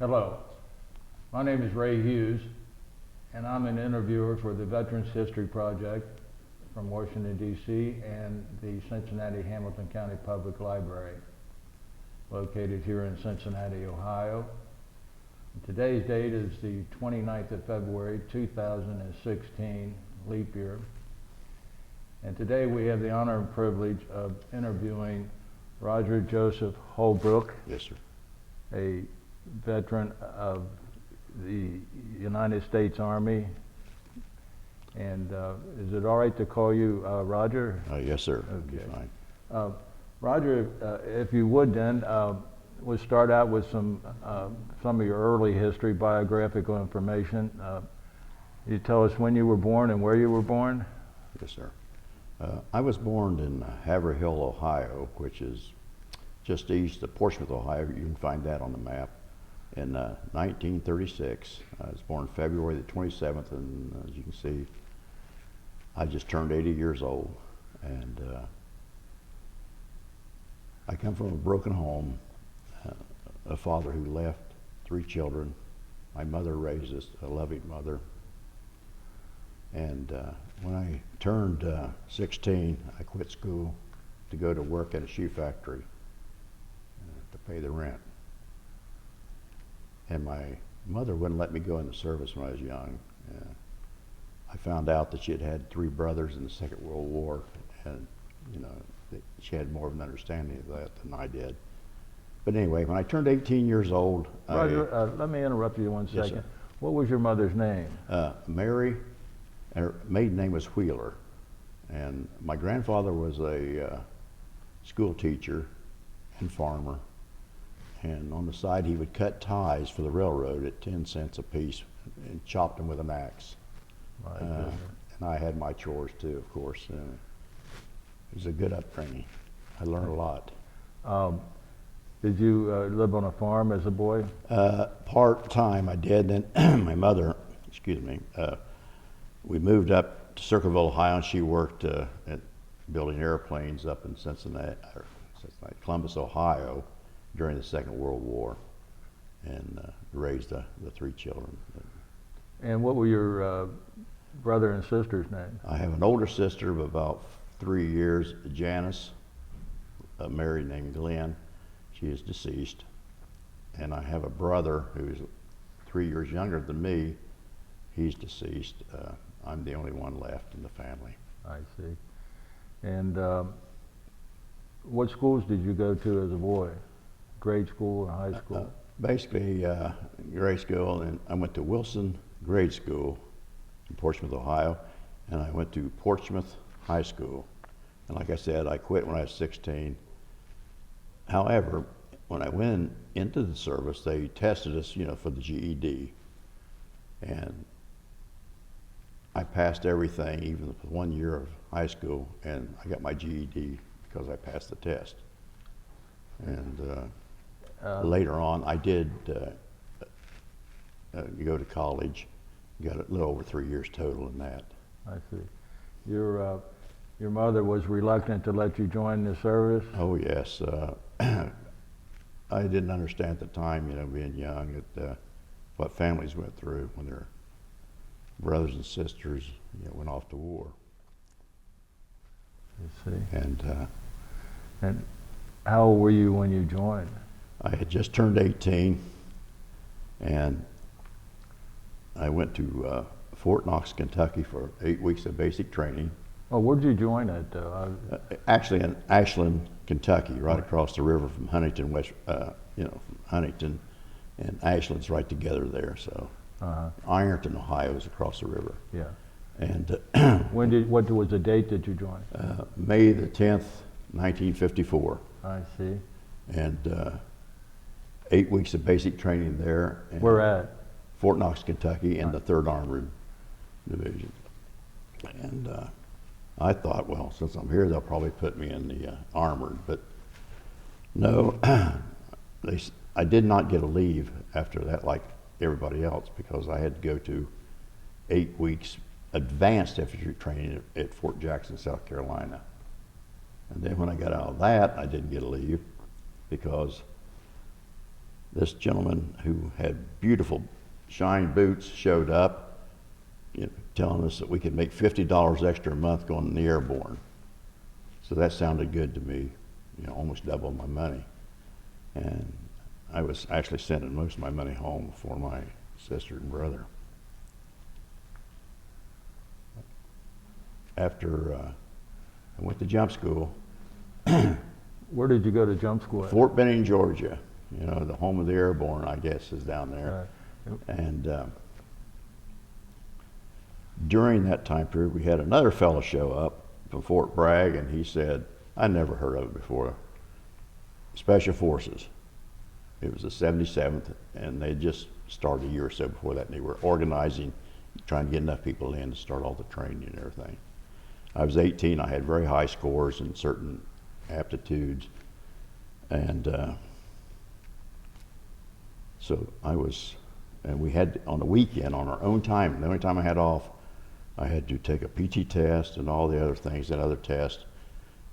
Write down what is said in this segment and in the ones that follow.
Hello, my name is Ray Hughes, and I'm an interviewer for the Veterans History Project from Washington, D.C. and the Cincinnati-Hamilton County Public Library, located here in Cincinnati, Ohio. And today's date is the 29th of February, 2016, leap year. And today we have the honor and privilege of interviewing Roger Joseph Holbrook. Yes, sir. A veteran of the United States Army. And is it all right to call you Roger? Yes, sir. Okay. Fine. Roger, if you would then, we'll start out with some of your early history, biographical information. You tell us when you were born and where you were born? Yes, sir. I was born in Haverhill, Ohio, which is just east of Portsmouth, Ohio. You can find that on the map. In 1936. I was born February the 27th, and as you can see, I just turned 80 years old. And I come from a broken home, a father who left 3 children. My mother raised us, a loving mother. And when I turned 16, I quit school to go to work at a shoe factory to pay the rent. And my mother wouldn't let me go in the service when I was young. I found out that she had had 3 brothers in the Second World War, and she had more of an understanding of that than I did. But anyway, when I turned 18 years old, Roger, let me interrupt you one second. Yes, sir. What was your mother's name? Mary, and her maiden name was Wheeler, and my grandfather was a school teacher and farmer. And on the side, he would cut ties for the railroad at 10 cents a piece and chopped them with an axe. And I had my chores too, of course. It was a good upbringing. I learned a lot. Did you live on a farm as a boy? Part-time I did. Then my mother, we moved up to Circleville, Ohio, and she worked at building airplanes up in Columbus, Ohio, during the Second World War, and raised the 3 children. And what were your brother and sister's names? I have an older sister of about 3 years, Janice, a married named Glenn. She is deceased. And I have a brother who's 3 years younger than me. He's deceased. I'm the only one left in the family. I see. And what schools did you go to as a boy? Grade school or high school? Basically, grade school, and I went to Wilson Grade School in Portsmouth, Ohio, and I went to Portsmouth High School. And like I said, I quit when I was 16. However, when I went into the service, they tested us, for the GED. And I passed everything, even the 1 year of high school, and I got my GED because I passed the test. And later on, I did go to college. Got a little over 3 years total in that. I see. Your mother was reluctant to let you join the service? Oh yes. I didn't understand at the time, being young, what families went through when their brothers and sisters, went off to war. I see. And how old were you when you joined? I had just turned 18, and I went to Fort Knox, Kentucky for 8 weeks of basic training. Oh, where'd you join at? Actually in Ashland, Kentucky, right across the river from Huntington, from Huntington and Ashland's right together there. So Ironton, Ohio is across the river. Yeah. And what was the date that you joined? May the 10th, 1954. I see. And 8 weeks of basic training there. Where at? Fort Knox, Kentucky, in the 3rd Armored Division. And I thought, well, since I'm here, they'll probably put me in the armored. But no, I did not get a leave after that like everybody else, because I had to go to 8 weeks advanced infantry training at Fort Jackson, South Carolina. And then when I got out of that, I didn't get a leave because this gentleman who had beautiful shine boots showed up, telling us that we could make $50 extra a month going in the airborne. So that sounded good to me, almost double my money. And I was actually sending most of my money home for my sister and brother. After I went to jump school. Where did you go to jump school at? Fort Benning, Georgia. The home of the airborne, I guess, is down there. And during that time period, we had another fellow show up from Fort Bragg, and he said, I never heard of it before, Special Forces. It was the 77th, and they just started a year or so before that, and they were organizing, trying to get enough people in to start all the training and everything. I was 18, I had very high scores in certain aptitudes, and so we had, on the weekend, on our own time, the only time I had off, I had to take a PT test and all the other things, that other test,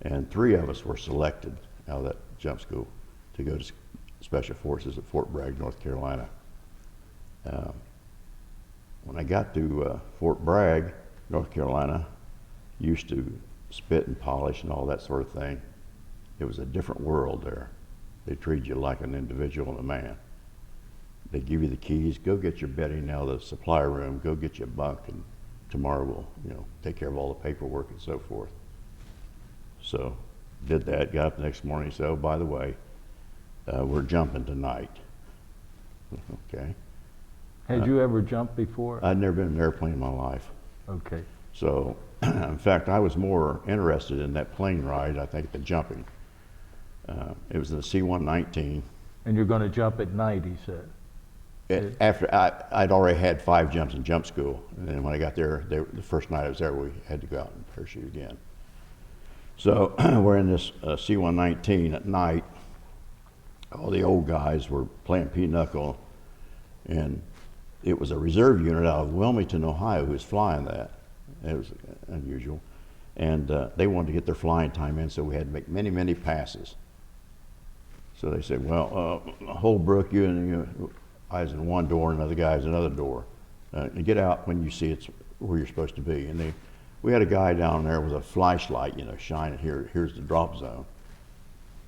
and 3 of us were selected out of that jump school to go to Special Forces at Fort Bragg, North Carolina. When I got to Fort Bragg, North Carolina, used to spit and polish and all that sort of thing. It was a different world there. They treated you like an individual and a man. They give you the keys, go get your bedding out of the supply room, go get you a bunk, and tomorrow we'll take care of all the paperwork and so forth. So did that, got up the next morning and said, oh, by the way, we're jumping tonight. Okay. Had you ever jumped before? I'd never been in an airplane in my life. Okay. So, in fact, I was more interested in that plane ride, I think, than jumping. It was the C-119. And you're going to jump at night, he said. After I'd already had 5 jumps in jump school, and then when I got there, the first night I was there, we had to go out and parachute again. So we're in this C-119 at night. All the old guys were playing pinochle, and it was a reserve unit out of Wilmington, Ohio, who was flying that. It was unusual, and they wanted to get their flying time in, so we had to make many, many passes. So they said, well, Holbrook, you eyes in one door, and another guy's another door. And get out when you see it's where you're supposed to be. And we had a guy down there with a flashlight, shining here's the drop zone.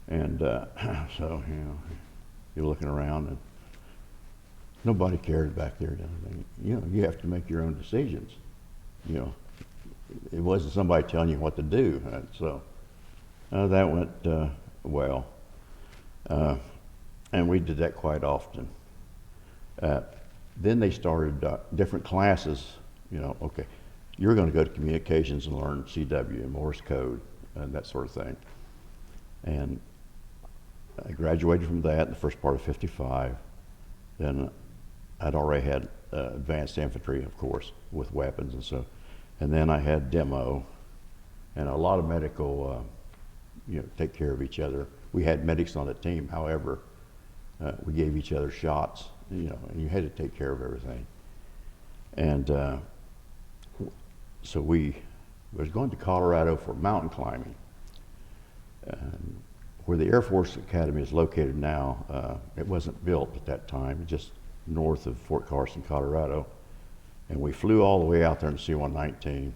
And so, you're looking around, and nobody cared back there. You have to make your own decisions. It wasn't somebody telling you what to do. So that went well. And we did that quite often. Then they started different classes, okay, you're going to go to communications and learn CW and Morse code and that sort of thing. And I graduated from that in the first part of '55. Then I'd already had advanced infantry, of course, with weapons and so. And then I had demo and a lot of medical, take care of each other. We had medics on the team, however, we gave each other shots, and you had to take care of everything. And so we was going to Colorado for mountain climbing. Where the Air Force Academy is located now, it wasn't built at that time, just north of Fort Carson, Colorado. And we flew all the way out there in the C-119,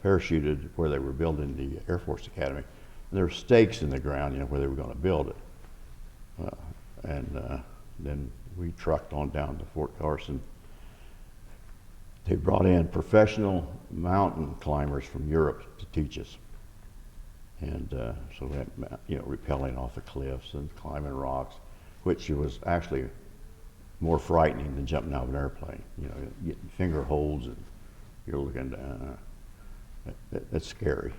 parachuted where they were building the Air Force Academy. And there were stakes in the ground, where they were going to build it. And then we trucked on down to Fort Carson. They brought in professional mountain climbers from Europe to teach us. And so we had, rappelling off the cliffs and climbing rocks, which was actually more frightening than jumping out of an airplane. Getting finger holds and you're looking down. That's scary.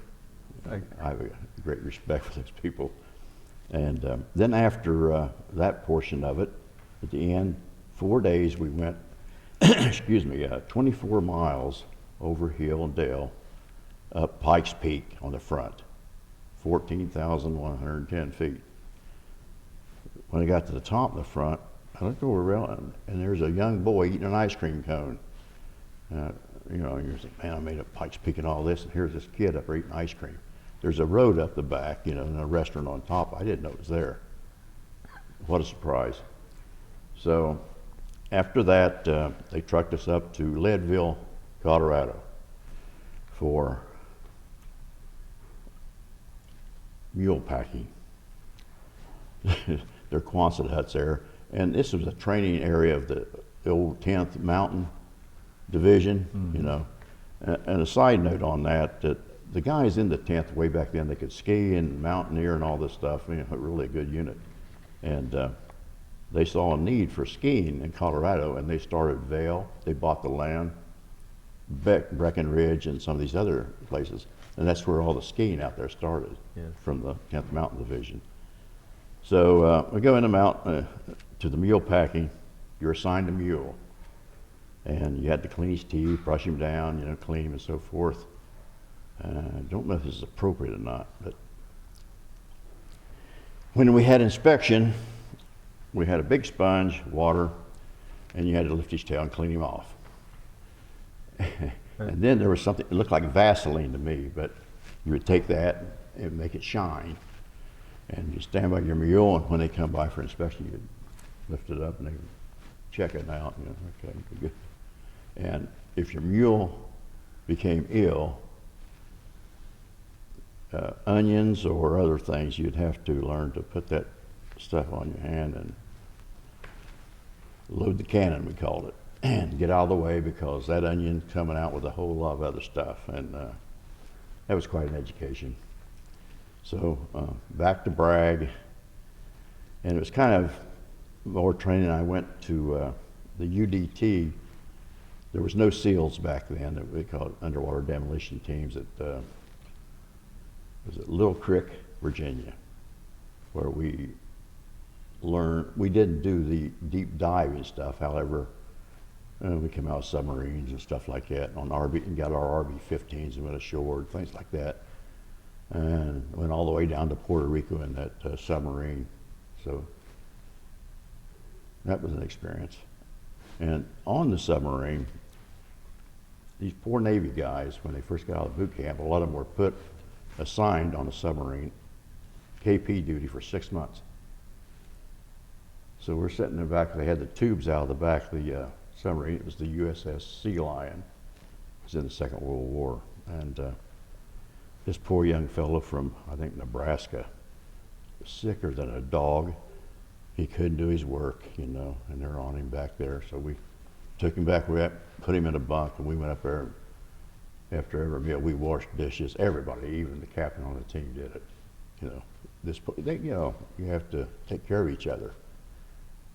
I have a great respect for those people. And then after that portion of it, at the end, 4 days we went, 24 miles over hill and dale, up Pikes Peak on the front, 14,110 feet. When I got to the top of the front, I looked over around, and there's a young boy eating an ice cream cone. And you're thinking, man, I made up Pikes Peak and all this, and here's this kid up there eating ice cream. There's a road up the back, and a restaurant on top. I didn't know it was there. What a surprise. So after that, they trucked us up to Leadville, Colorado for mule packing. There are Quonset huts there. And this was a training area of the old 10th Mountain Division, you know. And a side note on that, that the guys in the 10th way back then, they could ski and mountaineer and all this stuff, you know, really a good unit. And they saw a need for skiing in Colorado, and they started Vail. They bought the land, Breckenridge, and some of these other places. And that's where all the skiing out there started, from the 10th Mountain Division. So we go in the mountain to the mule packing. You're assigned a mule. And you had to clean his teeth, brush him down, you know, clean him and so forth. I don't know if this is appropriate or not, but when we had inspection, we had a big sponge, water, and you had to lift his tail and clean him off. And then there was something, it looked like Vaseline to me, but you would take that and make it shine. And you stand by your mule, and when they come by for inspection, you would lift it up and they would check it out, you know, okay, good. And if your mule became ill, onions or other things, you'd have to learn to put that stuff on your hand and load the cannon, we called it, and get out of the way, because that onion coming out with a whole lot of other stuff. And that was quite an education. So back to Bragg, and it was kind of more training. I went to the UDT. There was no SEALs back then. That we called underwater demolition teams at was at Little Creek, Virginia, where we learned. We didn't do the deep diving stuff. However, we came out with submarines and stuff like that on RB, and got our RB-15s and went ashore, things like that, and went all the way down to Puerto Rico in that submarine. So that was an experience. And on the submarine, these poor Navy guys, when they first got out of boot camp, a lot of them were assigned on a submarine, KP duty for 6 months. So we're sitting in the back, they had the tubes out of the back of the submarine. It was the USS Sea Lion. It was in the Second World War. And this poor young fellow from, I think, Nebraska, was sicker than a dog. He couldn't do his work, you know, and they're on him back there. So we took him back, we put him in a bunk, and we went up there. After every meal, we washed dishes. Everybody, even the captain on the team, did it. You know, you know, you have to take care of each other.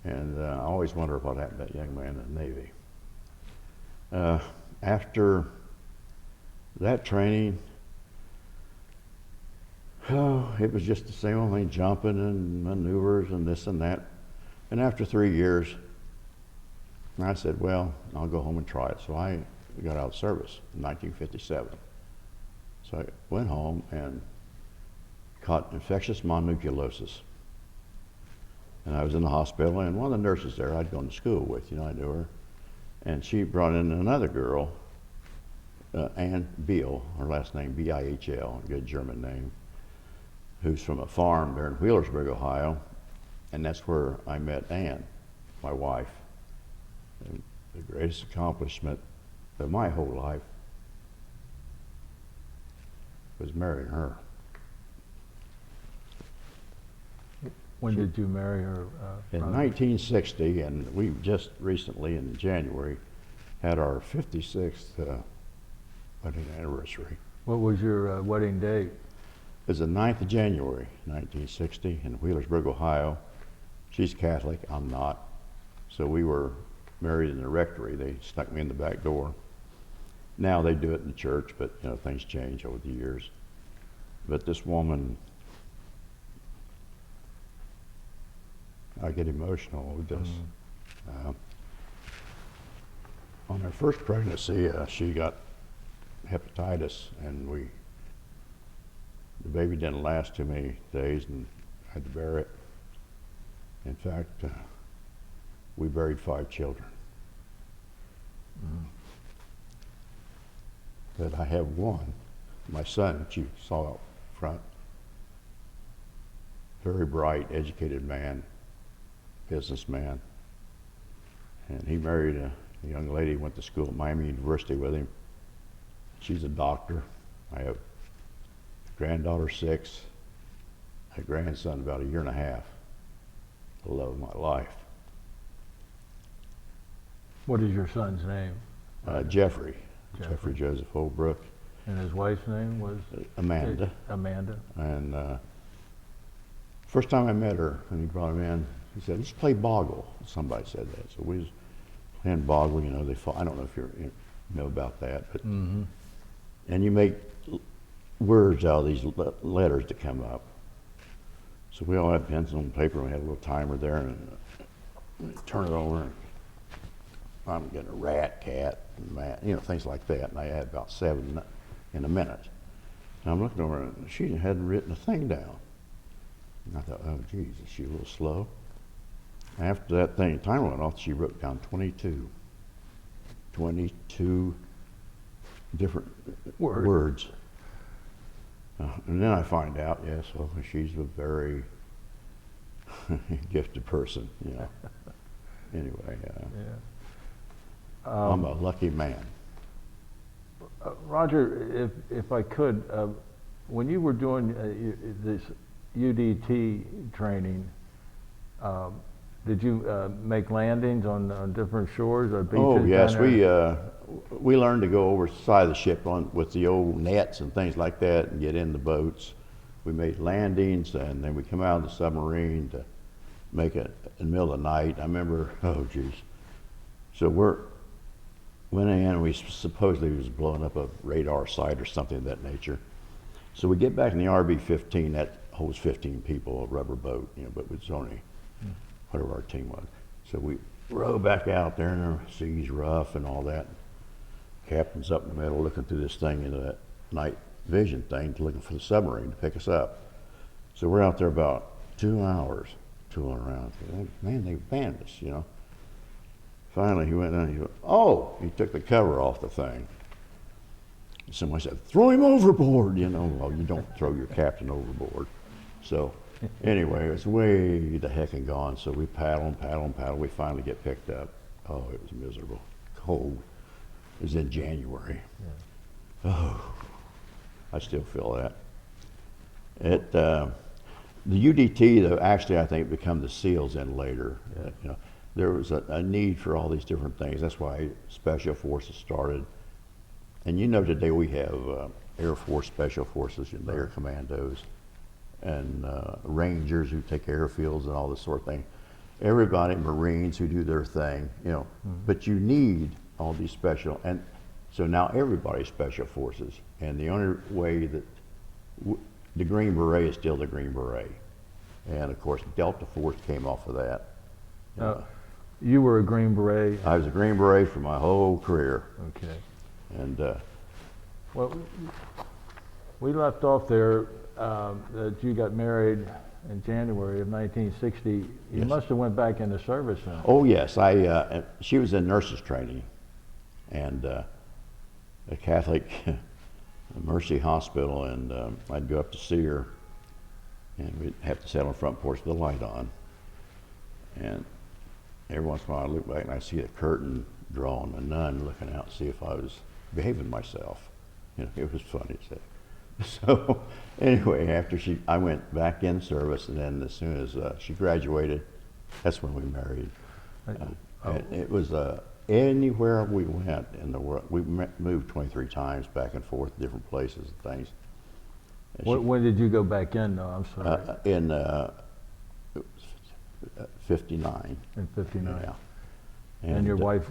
And I always wonder what happened to that young man in the Navy. After that training, it was just the same old thing, jumping and maneuvers and this and that. And after 3 years, I said, well, I'll go home and try it. So I got out of service in 1957. So I went home and caught infectious mononucleosis. And I was in the hospital, and one of the nurses there I'd gone to school with, you know, I knew her. And she brought in another girl, Ann Beal, her last name B-I-H-L, a good German name, who's from a farm there in Wheelersburg, Ohio. And that's where I met Ann, my wife. And the greatest accomplishment of my whole life was marrying her. When did you marry her? In 1960, and we just recently in January had our 56th wedding anniversary. What was your wedding date? It was the 9th of January, 1960, in Wheelersburg, Ohio. She's Catholic, I'm not. So we were married in the rectory. They stuck me in the back door. Now they do it in the church, but you know, things change over the years. But this woman, I get emotional with this. On her first pregnancy, she got hepatitis, and the baby didn't last too many days, and I had to bury it. In fact, we buried 5 children. But I have one, my son, that you saw up front. Very bright, educated man, businessman. And he married a young lady, went to school at Miami University with him. She's a doctor. I have a granddaughter 6, a grandson about a year and a half. The love of my life. What is your son's name? Jeffrey Jeffrey. Joseph Holbrook. And his wife's name was? Amanda. Amanda. And first time I met her, and he brought him in, he said, "Let's play Boggle." Somebody said that. So we was playing Boggle, you know, I don't know if you know about that, but, and you make words out of these letters that come up. So we all had pencil and paper, and we had a little timer there, and turn it over, and I'm getting a rat, cat, and mat, you know, things like that. And I had about 7 in a minute. And I'm looking over, and she hadn't written a thing down. And I thought, oh, geez, is she a little slow? After that timer went off, she wrote down 22 different words. And then I find out, yes, well, she's a very gifted person, you know. Anyway, I'm a lucky man. Roger, if I could, when you were doing this UDT training, did you make landings on different shores or beaches? Oh yes, we learned to go over the side of the ship with the old nets and things like that and get in the boats. We made landings, and then we come out of the submarine to make it in the middle of the night. I remember, oh geez. So went in, and we supposedly was blowing up a radar site or something of that nature. So we get back in the RB-15, that holds 15 people, a rubber boat, you know, but it's only whatever our team was. So we row back out there, and the sea's rough and all that. Captain's up in the middle looking through this thing into that night vision thing, looking for the submarine to pick us up. So we're out there about 2 hours tooling around. Man, they banned us, you know. Finally, he went down and he went, oh, he took the cover off the thing. Somebody said, throw him overboard, you know. Well, you don't throw your captain overboard. So anyway, it was way the heck and gone. So we paddle and paddle and paddle. We finally get picked up. Oh, it was miserable, cold. It was in January. Yeah. Oh, I still feel that. The UDT, though, actually, I think, become the SEALs in later. Yeah. You know, there was a need for all these different things. That's why Special Forces started. And you know, today we have Air Force Special Forces, you know, the Air Commandos, and Rangers who take airfields and all this sort of thing. Everybody, Marines who do their thing, you know. But you need all these special, and so now everybody's Special Forces. And the only way that the Green Beret is still the Green Beret. And of course, Delta Force came off of that. You were a Green Beret? I was a Green Beret for my whole career. Okay. And well, we left off there that you got married in January of 1960. You yes. must have went back into service then. Oh yes, she was in nurses training, and a Catholic Mercy Hospital, and I'd go up to see her, and we'd have to sit on the front porch with the light on, and every once in a while I look back and I see a curtain drawn, a nun looking out to see if I was behaving myself. You know, it was funny to say. So anyway, after I went back in service, and then as soon as she graduated, that's when we married. And it was anywhere we went in the world. We moved 23 times back and forth, different places and things. And when did you go back in, though? I'm sorry. In 59. In 59. Yeah. And your wife?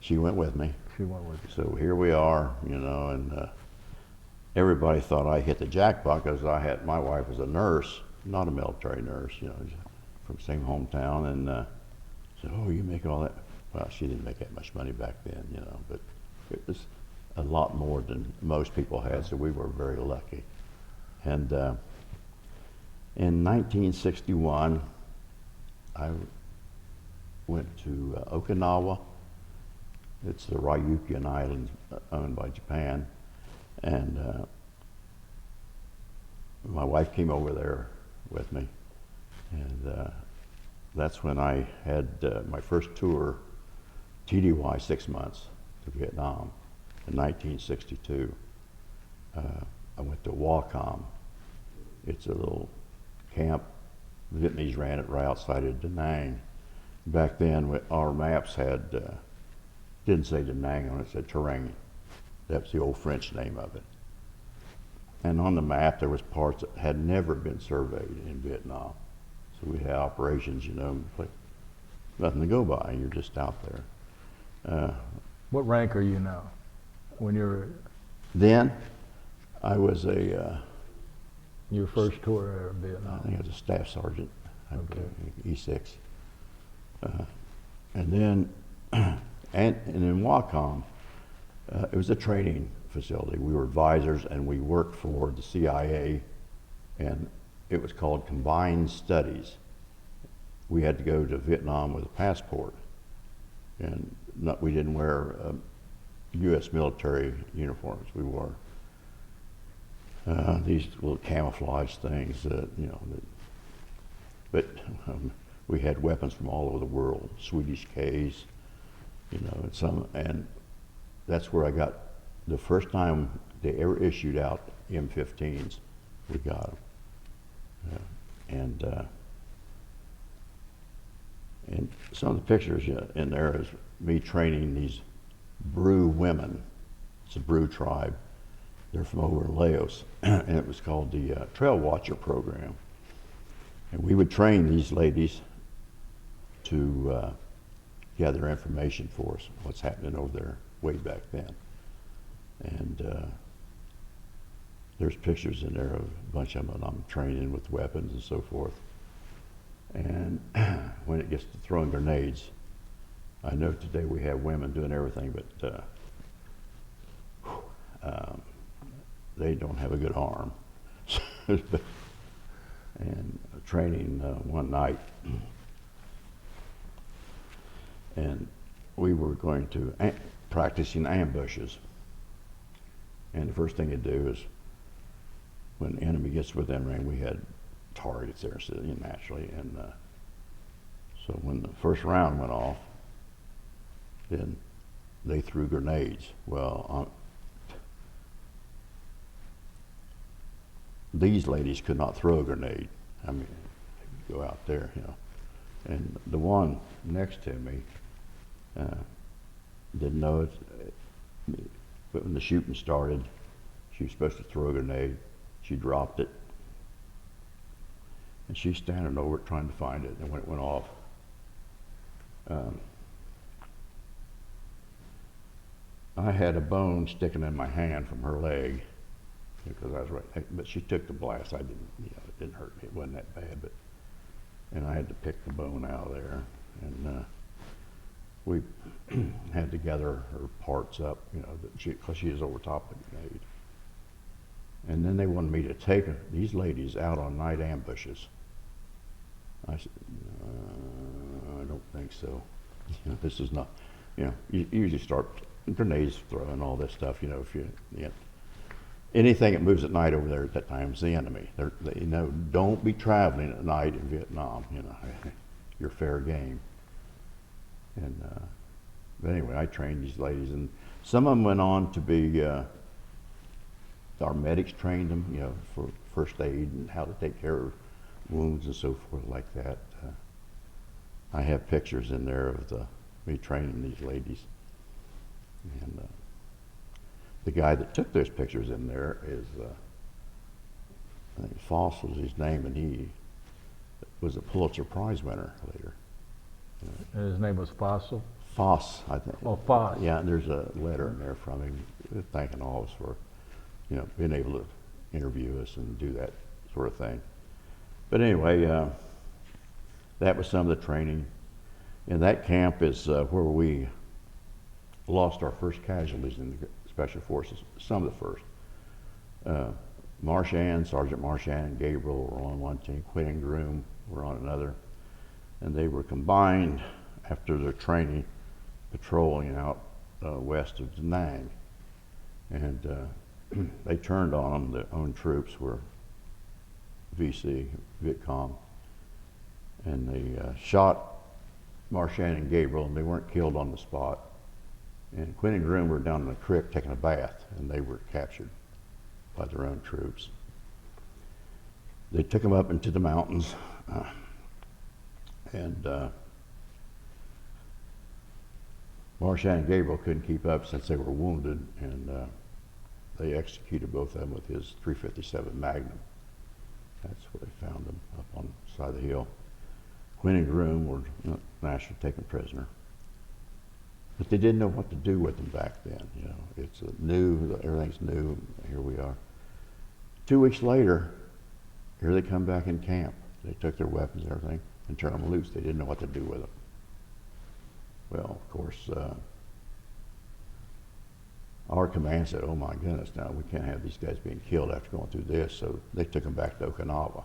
She went with me. She went with you. So here we are, you know, and everybody thought I hit the jackpot because my wife was a nurse, not a military nurse, you know, from the same hometown, and said, oh, you make all that. Well, she didn't make that much money back then, you know, but it was a lot more than most people had, so we were very lucky. And in 1961, I went to Okinawa. It's the Ryukyuan Islands owned by Japan. And my wife came over there with me. And that's when I had my first tour TDY 6 months to Vietnam in 1962. I went to Wacom. It's a little camp. The Vietnamese ran it right outside of Da Nang. Back then, our maps had didn't say Da Nang on it, it said Terrain. That's the old French name of it. And on the map, there was parts that had never been surveyed in Vietnam. So we had operations, you know, like nothing to go by. You're just out there. What rank are you now? When you're Then, I was your first tour of I Vietnam? think I was a staff sergeant. Okay. E6. And then, and in Wacom, it was a training facility. We were advisors and we worked for the CIA, and it was called Combined Studies. We had to go to Vietnam with a passport, and we didn't wear U.S. military uniforms. We wore these little camouflage things that, you know, but we had weapons from all over the world, Swedish Ks, you know, and that's where I got the first time they ever issued out M15s. We got them, and some of the pictures in there is me training these Brew women. It's a Brew tribe. They're from over in Laos, and it was called the Trail Watcher program. And we would train these ladies to gather information for us, what's happening over there way back then. And there's pictures in there of a bunch of them, and I'm training with weapons and so forth. And when it gets to throwing grenades, I know today we have women doing everything, but they don't have a good arm. And training one night, and we were going to practicing ambushes. And the first thing you do is, when the enemy gets within range, we had targets there, so, you know, naturally. And so when the first round went off, then they threw grenades. Well, these ladies could not throw a grenade. I mean, go out there, you know. And the one next to me didn't know it, but when the shooting started, she was supposed to throw a grenade. She dropped it, and she's standing over it trying to find it. And when it went off, I had a bone sticking in my hand from her leg because I was right. But she took the blast. I didn't, you know, it didn't hurt me. It wasn't that bad. But and I had to pick the bone out of there, and we had to gather her parts up, you know, because she was over top of the grenade. And then they wanted me to take these ladies out on night ambushes. I said, I don't think so. You know, this is not, you know, you usually start grenades throwing, all this stuff, you know, if you know, anything that moves at night over there at that time is the enemy. They know, don't be traveling at night in Vietnam, you know, you're fair game. And, but anyway, I trained these ladies, and some of them went on to be, our medics trained them, you know, for first aid and how to take care of wounds and so forth like that. I have pictures in there of me training these ladies. And the guy that took those pictures in there is, I think Foss was his name, and he was a Pulitzer Prize winner later. And his name was Fossil? Foss, I think. Oh, Foss. Yeah, and there's a letter in there from him thanking all of us for, you know, being able to interview us and do that sort of thing. But anyway, that was some of the training. And that camp is where we lost our first casualties in the Special Forces, some of the first. Marchand, Sergeant Marchand and Gabriel were on one team, Quinn and Groom were on another. And they were combined after their training, patrolling out west of Da Nang. And they turned on them. Their own troops were VC, Vietcong, and they shot Marchand and Gabriel, and they weren't killed on the spot. And Quinn and Groom were down in the creek taking a bath, and they were captured by their own troops. They took them up into the mountains, and Marchand and Gabriel couldn't keep up since they were wounded, and they executed both of them with his .357 Magnum. That's where they found them, up on the side of the hill. Quinn and Groom were naturally taken prisoner. But they didn't know what to do with them back then. You know, it's new, everything's new, here we are. 2 weeks later, here they come back in camp. They took their weapons and everything and turned them loose. They didn't know what to do with them. Well, of course, our command said, oh my goodness, now we can't have these guys being killed after going through this, so they took them back to Okinawa.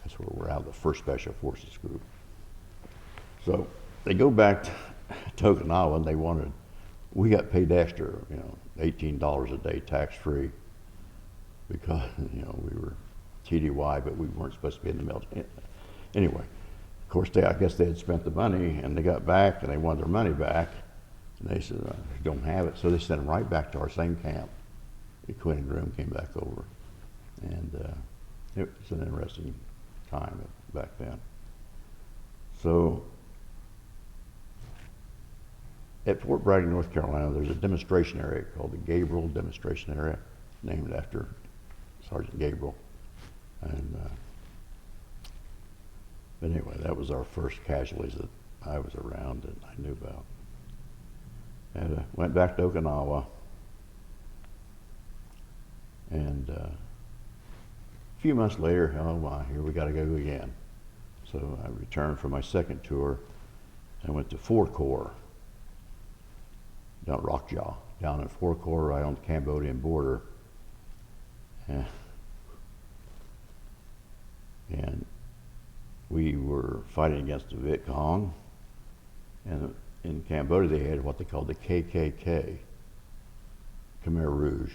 That's where we're out of the 1st Special Forces Group. So they go back to Okinawa, and we got paid extra, you know, $18 a day tax-free, because, you know, we were TDY, but we weren't supposed to be in the military. Anyway, of course, I guess they had spent the money, and they got back, and they wanted their money back. And they said, don't have it. So they sent them right back to our same camp. Quinn and Groom came back over. And it was an interesting time back then. So at Fort Bragg, North Carolina, there's a demonstration area called the Gabriel Demonstration Area, named after Sergeant Gabriel. And but anyway, that was our first casualties that I was around and I knew about. And went back to Okinawa, and a few months later, oh my, here we got to go again. So I returned from my second tour and went to 4 Corps, down Rockjaw, down in 4 Corps, right on the Cambodian border. And we were fighting against the Viet Cong, and in Cambodia they had what they called the KKK, Khmer Rouge,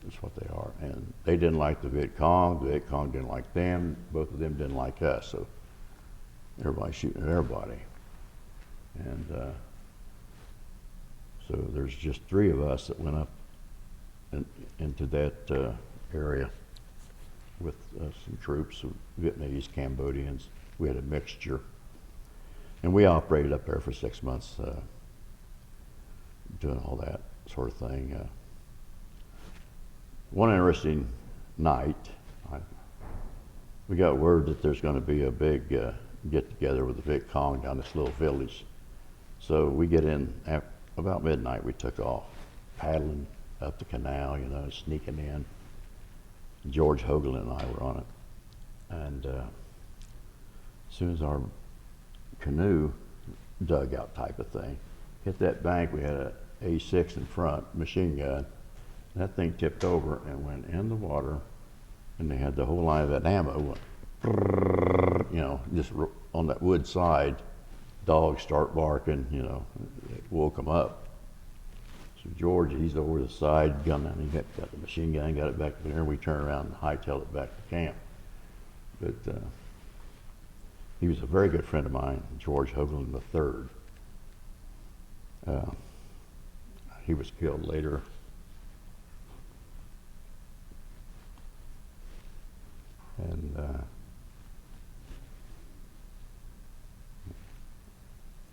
is what they are. And they didn't like the Viet Cong didn't like them, both of them didn't like us, so everybody shooting at everybody. And so there's just 3 of us that went up into that area with some troops, Vietnamese, Cambodians. We had a mixture. And we operated up there for 6 months, doing all that sort of thing. One interesting night, we got word that there's going to be a big get-together with the Viet Cong down this little village. So we get in, about midnight we took off, paddling up the canal, you know, sneaking in. George Hoagland and I were on it. And as soon as our canoe dugout type of thing hit that bank, we had a A6 in front, machine gun. That thing tipped over and went in the water, and they had the whole line of that ammo went, you know, just on that wood side. Dogs start barking, you know, it woke them up. So George, he's over the side gunning. He got the machine gun, got it back there, and we turned around and hightailed it back to camp. But he was a very good friend of mine, George Hoagland III. He was killed later. And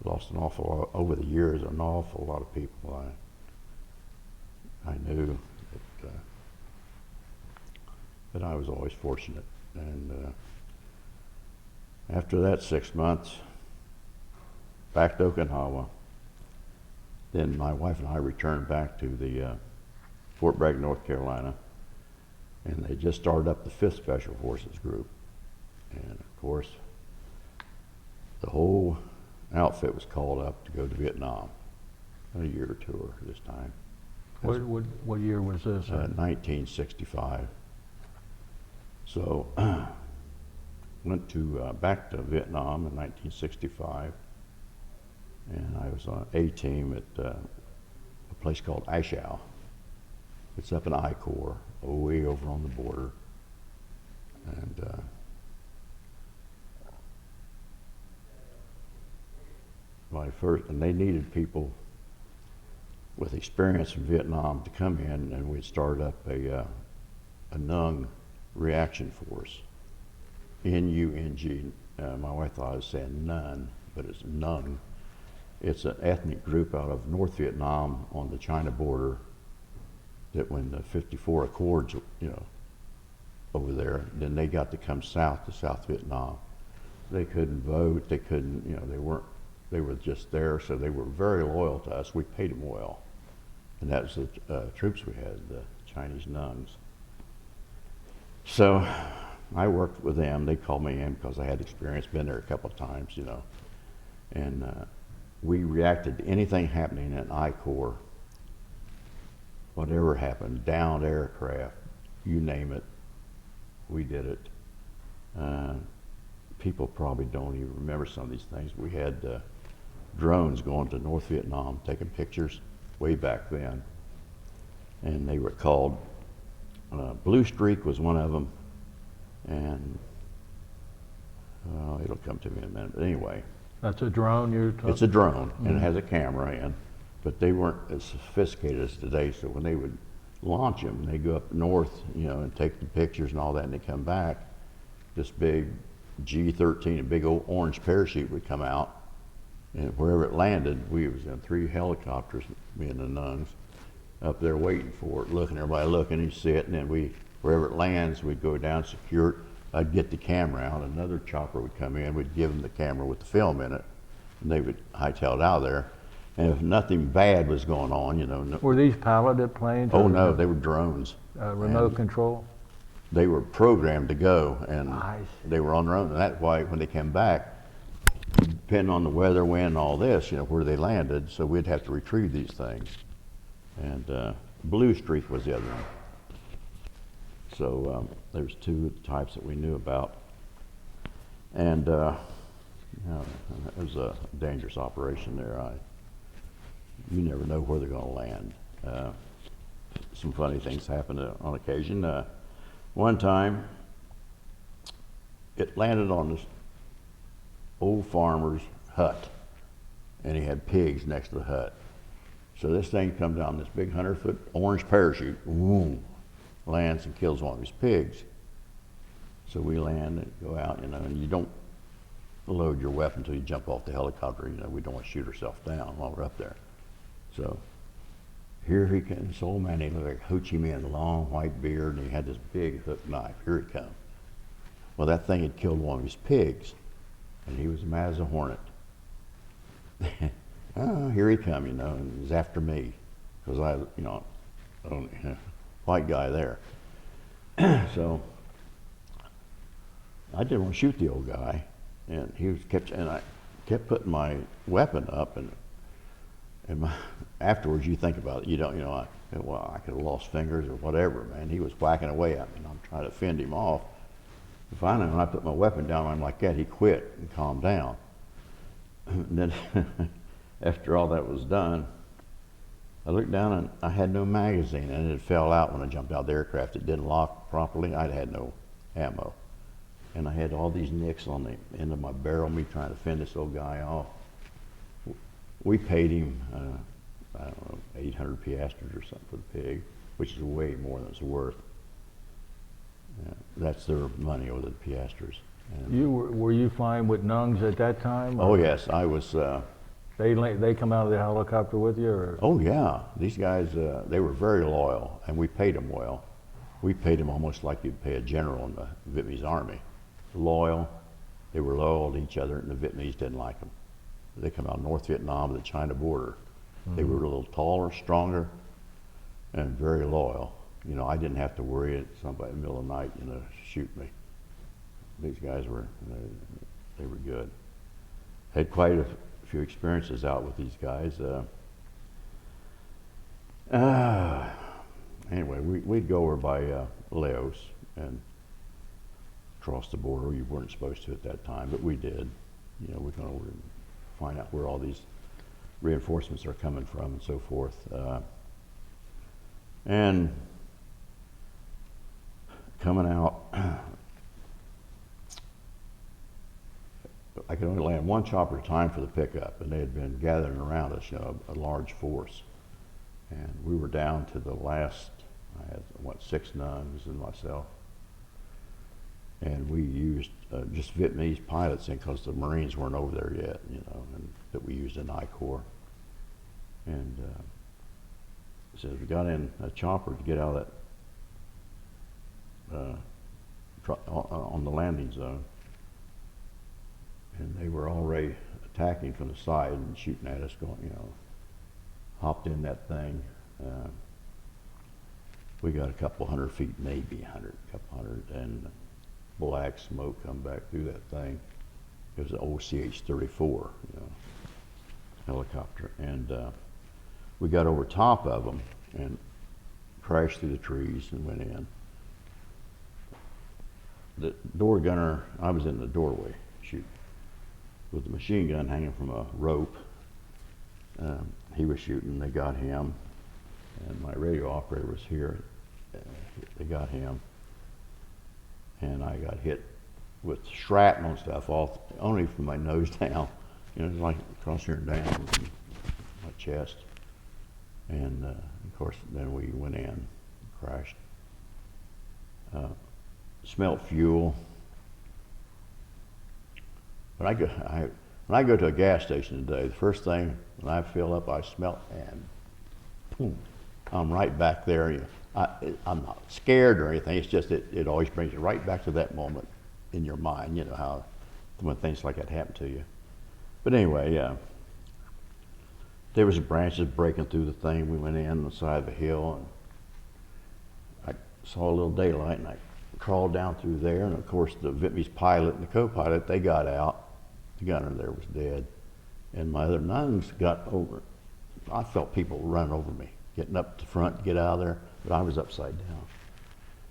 lost an awful lot, over the years, an awful lot of people I knew. But I was always fortunate. And after that 6 months, back to Okinawa. Then my wife and I returned back to the Fort Bragg, North Carolina, and they just started up the 5th Special Forces Group. And of course, the whole outfit was called up to go to Vietnam, a year tour this time. What year was this? 1965. So went to back to Vietnam in 1965, and I was on A team at a place called Ashau. It's up in I Corps, way over on the border, and and they needed people with experience from Vietnam to come in, and we'd start up a Nung reaction force. N-U-N-G. My wife thought I was saying none, but it's Nung. It's an ethnic group out of North Vietnam on the China border that when the 54 Accords, over there, then they got to come south to South Vietnam. They couldn't vote, they couldn't, they were just there, so they were very loyal to us. We paid them well. And that was the troops we had, the Chinese Nungs. So I worked with them. They called me in because I had experience, been there a couple of times, And we reacted to anything happening in I Corps, whatever happened, downed aircraft, you name it, we did it. People probably don't even remember some of these things. We had drones going to North Vietnam, taking pictures way back then. And they were called, Blue Streak was one of them, and it'll come to me in a minute, but anyway. That's a drone you're talking? It's a drone, and it has a camera in, but they weren't as sophisticated as today, so when they would launch them, they go up north, and take the pictures and all that, and they come back, this big G-13, a big old orange parachute would come out, and wherever it landed, we was in 3 helicopters, me and the nuns, up there waiting for it, everybody looking, you see it, and then wherever it lands, we'd go down, secure it. I'd get the camera out, another chopper would come in, we'd give them the camera with the film in it, and they would hightail it out of there. And if nothing bad was going on, Were these piloted planes? Oh no, they were drones. Remote control? They were programmed to go, and I see. they were on their own, and that's why when they came back, depending on the weather, wind, and all this, where they landed, so we'd have to retrieve these things. And Blue Streak was the other one. So there's 2 types that we knew about. And it was a dangerous operation there. You never know where they're going to land. Some funny things happened on occasion. One time, it landed on this old farmer's hut, and he had pigs next to the hut. So this thing comes down this big 100-foot orange parachute, boom, lands and kills one of his pigs. So we land and go out, and you don't load your weapon until you jump off the helicopter. We don't want to shoot ourselves down while we're up there. So here he comes, this old man, he looked like Ho Chi Minh, long white beard, and he had this big hook knife. Here it comes. Well, that thing had killed one of his pigs, and he was mad as a hornet. Oh, here he come, and he's after me, because only white guy there. So I didn't want to shoot the old guy, and I kept putting my weapon up, and afterwards you think about it, I could have lost fingers or whatever, man. He was whacking away at me, and I'm trying to fend him off. And finally, when I put my weapon down, I'm like that, he quit and calmed down. And then after all that was done, I looked down and I had no magazine, and it fell out when I jumped out of the aircraft. It didn't lock properly. I had no ammo. And I had all these nicks on the end of my barrel, me trying to fend this old guy off. We paid him, I don't know, 800 piastres or something for the pig, which is way more than it's worth. That's their money, or the piastres. And Were you flying with Nungs at that time? Oh yes, I was. They come out of the helicopter with you, or? Oh yeah, these guys, they were very loyal, and we paid them well. We paid them almost like you'd pay a general in the Vietnamese army. Loyal, they were loyal to each other, and the Vietnamese didn't like them. They come out of North Vietnam to the China border. Mm-hmm. They were a little taller, stronger, and very loyal. I didn't have to worry that somebody in the middle of the night, shoot me. These guys they were good. Had quite a few experiences out with these guys. Anyway, we'd go over by Laos and cross the border. You weren't supposed to at that time, but we did. We're going to find out where all these reinforcements are coming from and so forth. And coming out, I could only land one chopper at a time for the pickup, and they had been gathering around us, a large force. And we were down to the last, I had, 6 nuns and myself. And we used just Vietnamese pilots because the Marines weren't over there yet, and that we used in I Corps. And so we got in a chopper to get out of that on the landing zone. And they were already attacking from the side and shooting at us, going, hopped in that thing. We got a couple hundred feet, maybe couple hundred, and black smoke come back through that thing. It was an old CH-34, helicopter. And we got over top of them and crashed through the trees and went in. The door gunner, I was in the doorway shooting with the machine gun hanging from a rope. He was shooting, they got him. And my radio operator was here. They got him. And I got hit with shrapnel and stuff, only from my nose down. Like across here and down from my chest. And of course, then we went in, crashed. Smelled fuel. When I go to a gas station today, the first thing when I fill up, I smell, and boom, I'm right back there. I'm not scared or anything. It's just it always brings you right back to that moment in your mind. How when things like that happen to you. But anyway, there was branches breaking through the thing. We went in on the side of the hill, and I saw a little daylight, and I crawled down through there. And of course, the Vietnamese pilot and the co-pilot, they got out. The gunner there was dead, and my other nuns got over. I felt people running over me, getting up to the front to get out of there, but I was upside down.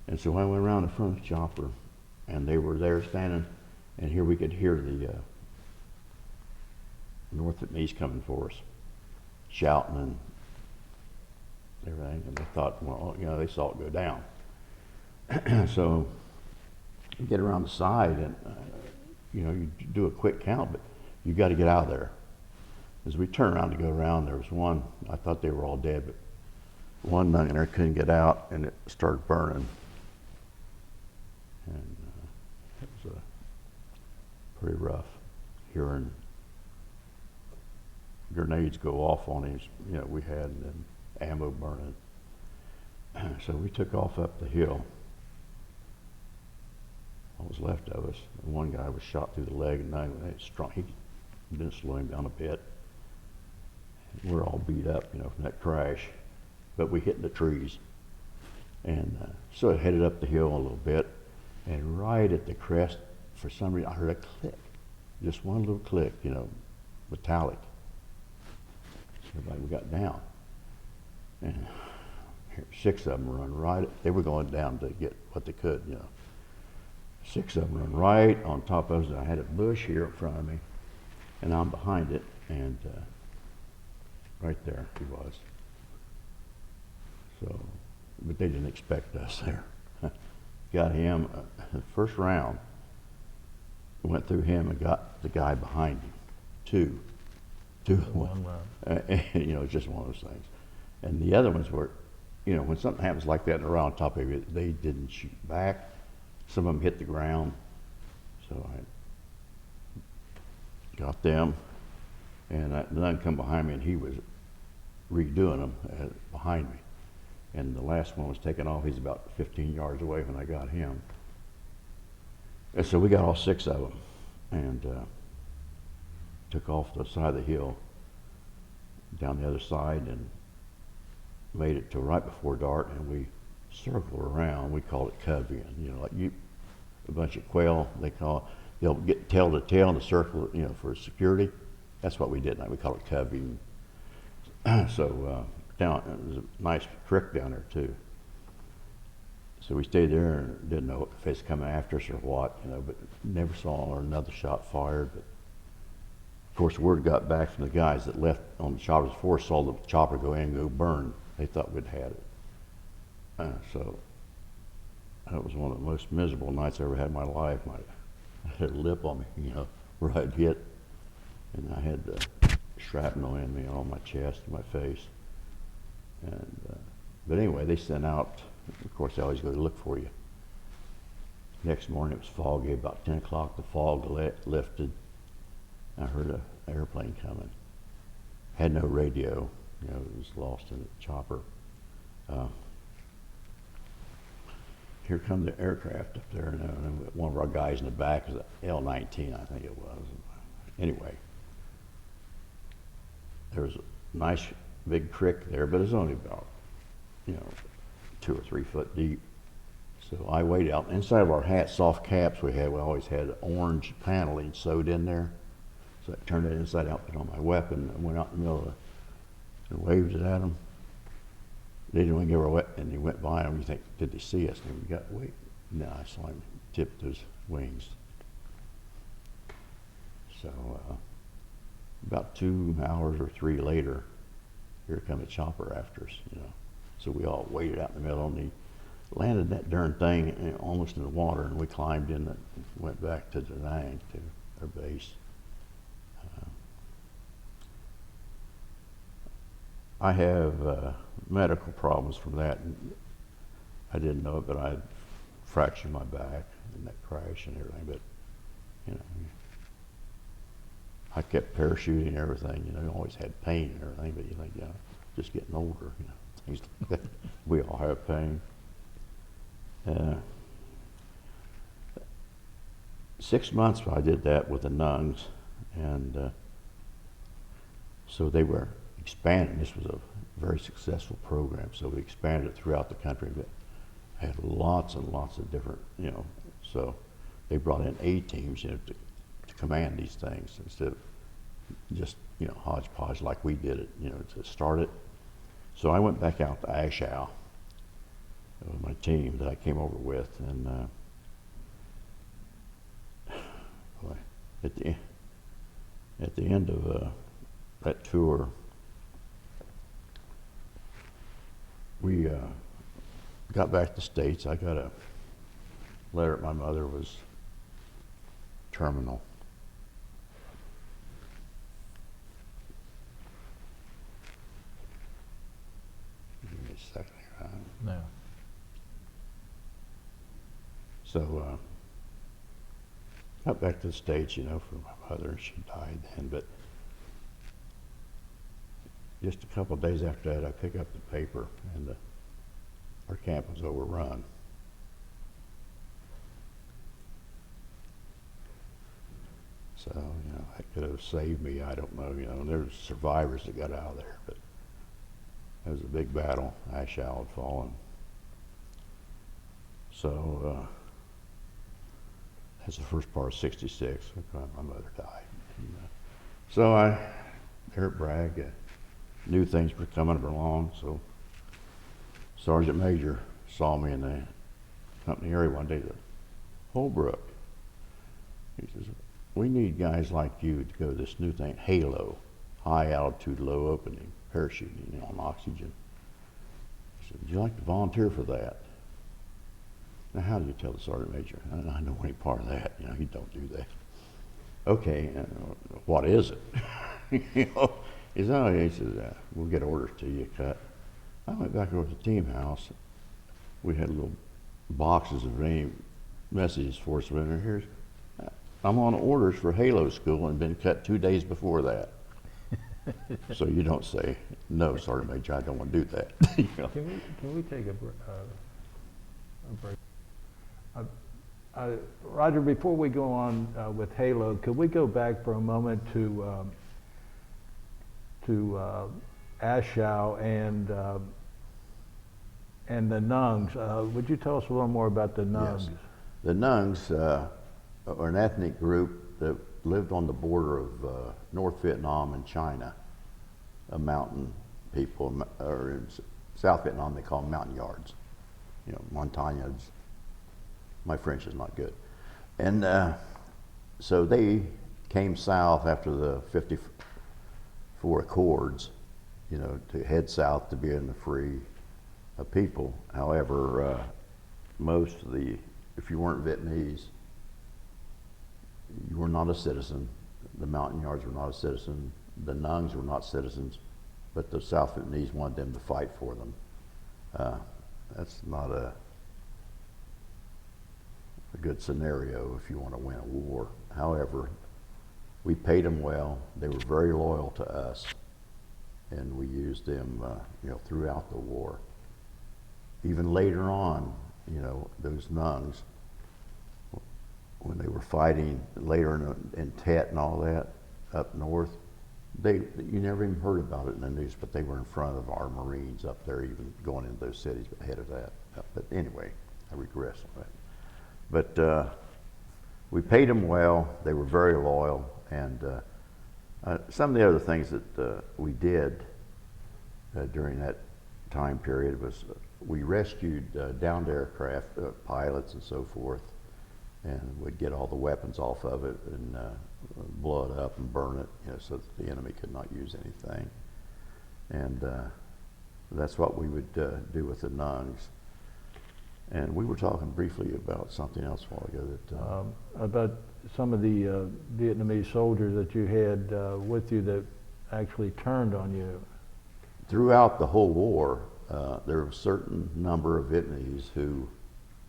And so I went around the front of the chopper, and they were there standing, and here we could hear the North Vietnamese coming for us, shouting and everything, and they thought, well, they saw it go down. So you get around the side, and you do a quick count, but you got to get out of there. As we turned around to go around, there was one, I thought they were all dead, but one nun in there couldn't get out, and it started burning. And it was pretty rough hearing grenades go off on him, we had, and then ammo burning. So we took off up the hill. What was left of us. And one guy was shot through the leg, and it strong. He didn't slow him down a bit. We're all beat up, from that crash, but we hit the trees. And so I headed up the hill a little bit, and right at the crest, for some reason, I heard a click, just one little click, metallic. So everybody, we got down, and 6 of them run right. They were going down to get what they could, 6 of them run right on top of us. I had a bush here in front of me, and I'm behind it, and right there he was. So, but they didn't expect us there. Got him, the first round, went through him and got the guy behind him. Two. One round. It's just one of those things. And the other ones were, when something happens like that and they're on top of you, they didn't shoot back. Some of them hit the ground. So I got them, and the nun come behind me, and he was redoing them behind me. And the last one was taken off. He's about 15 yards away when I got him. And so we got all 6 of them, and took off the side of the hill down the other side, and made it to right before dark, and we circled around. We call it coveying, like a bunch of quail, they'll get tail to tail in the circle, for security. That's what we did. We call it coveying. So down, there's a nice creek down there too. So we stayed there and didn't know if it's coming after us or what, but never saw another shot fired. But of course, word got back from the guys that left on the chopper before, saw the chopper go in and go burn. They thought we'd had it. So that was one of the most miserable nights I ever had in my life. I had a lip on me, right hit, and I had the shrapnel in me on my chest and my face. And but anyway, they sent out. Of course, they always go to look for you. Next morning, it was foggy. About 10 o'clock, the fog lifted. I heard an airplane coming. Had no radio. You know, it was lost in the chopper. Here come the aircraft up there, and one of our guys in the back is an L-19, I think it was. Anyway, there was a nice big creek there, but it's only about, 2 or 3 foot deep. So I waded out. Inside of our soft caps we always had orange paneling sewed in there. So I turned it inside out, put on my weapon, and went out in the middle of and waved it at them. They didn't want to give her a wet, and he went by them. You think, did they see us? And we got wait. No, I saw him tip those wings. So about 2 hours or 3 later, here come a chopper after us. So we all waded out in the middle, and he landed that darn thing almost in the water, and we climbed in and went back to Da Nang, to our base. I have medical problems from that. And I didn't know it, but I fractured my back in that crash and everything. But I kept parachuting and everything. I always had pain and everything. But you think, just getting older, things like that. We all have pain. 6 months I did that with the nuns, and so they were expanding. This was a very successful program, so we expanded it throughout the country. But had lots and lots of different, so they brought in A teams, to command these things instead of just, hodgepodge like we did it, to start it. So I went back out to Ashau with my team that I came over with, and boy, at the end of that tour, we got back to the States. I got a letter that my mother was terminal. Give me a second here. No. So got back to the States, for my mother. She died then, but just a couple of days after that, I picked up the paper, and our camp was overrun. So, that could have saved me. I don't know. There's survivors that got out of there, but it was a big battle. Ashau had fallen. So that's the first part of '66. My mother died. And, so there at Bragg, knew things were coming along. So Sergeant Major saw me in the company area one day. Holbrook. He says, "We need guys like you to go to this new thing, HALO, high altitude, low opening, parachuting, on oxygen." He said, "Would you like to volunteer for that?" Now, how do you tell the Sergeant Major? I don't know any part of that. You don't do that. Okay, what is it? He says, "We'll get orders to you, cut." I went back over to the team house. We had little boxes of messages for us. Here's, I'm on orders for HALO school and been cut 2 days before that. So you don't say, "No, Sergeant Major, I don't want to do that." Can we take a break? Roger, before we go on with HALO, could we go back for a moment to Ashau and the Nungs? Would you tell us a little more about the Nungs? Yes. The Nungs are an ethnic group that lived on the border of North Vietnam and China, a mountain people, or in South Vietnam they call them montagnards, montagnards. My French is not good. And so they came south after the 54 Accords, to head south to be in the free people. However, most of if you weren't Vietnamese, you were not a citizen. The Montagnards were not a citizen. The Nungs were not citizens, but the South Vietnamese wanted them to fight for them. That's not a good scenario if you want to win a war. However, we paid them well. They were very loyal to us, and we used them, throughout the war. Even later on, those Nungs, when they were fighting later in Tet and all that up north, you never even heard about it in the news, but they were in front of our Marines up there, even going into those cities ahead of that. But anyway, I regress on that. But we paid them well. They were very loyal. And some of the other things that we did during that time period was we rescued downed aircraft pilots and so forth, and we'd get all the weapons off of it and blow it up and burn it, so that the enemy could not use anything. And that's what we would do with the Nungs. And we were talking briefly about something else a while ago that about some of the Vietnamese soldiers that you had with you that actually turned on you. Throughout the whole war, there were a certain number of Vietnamese who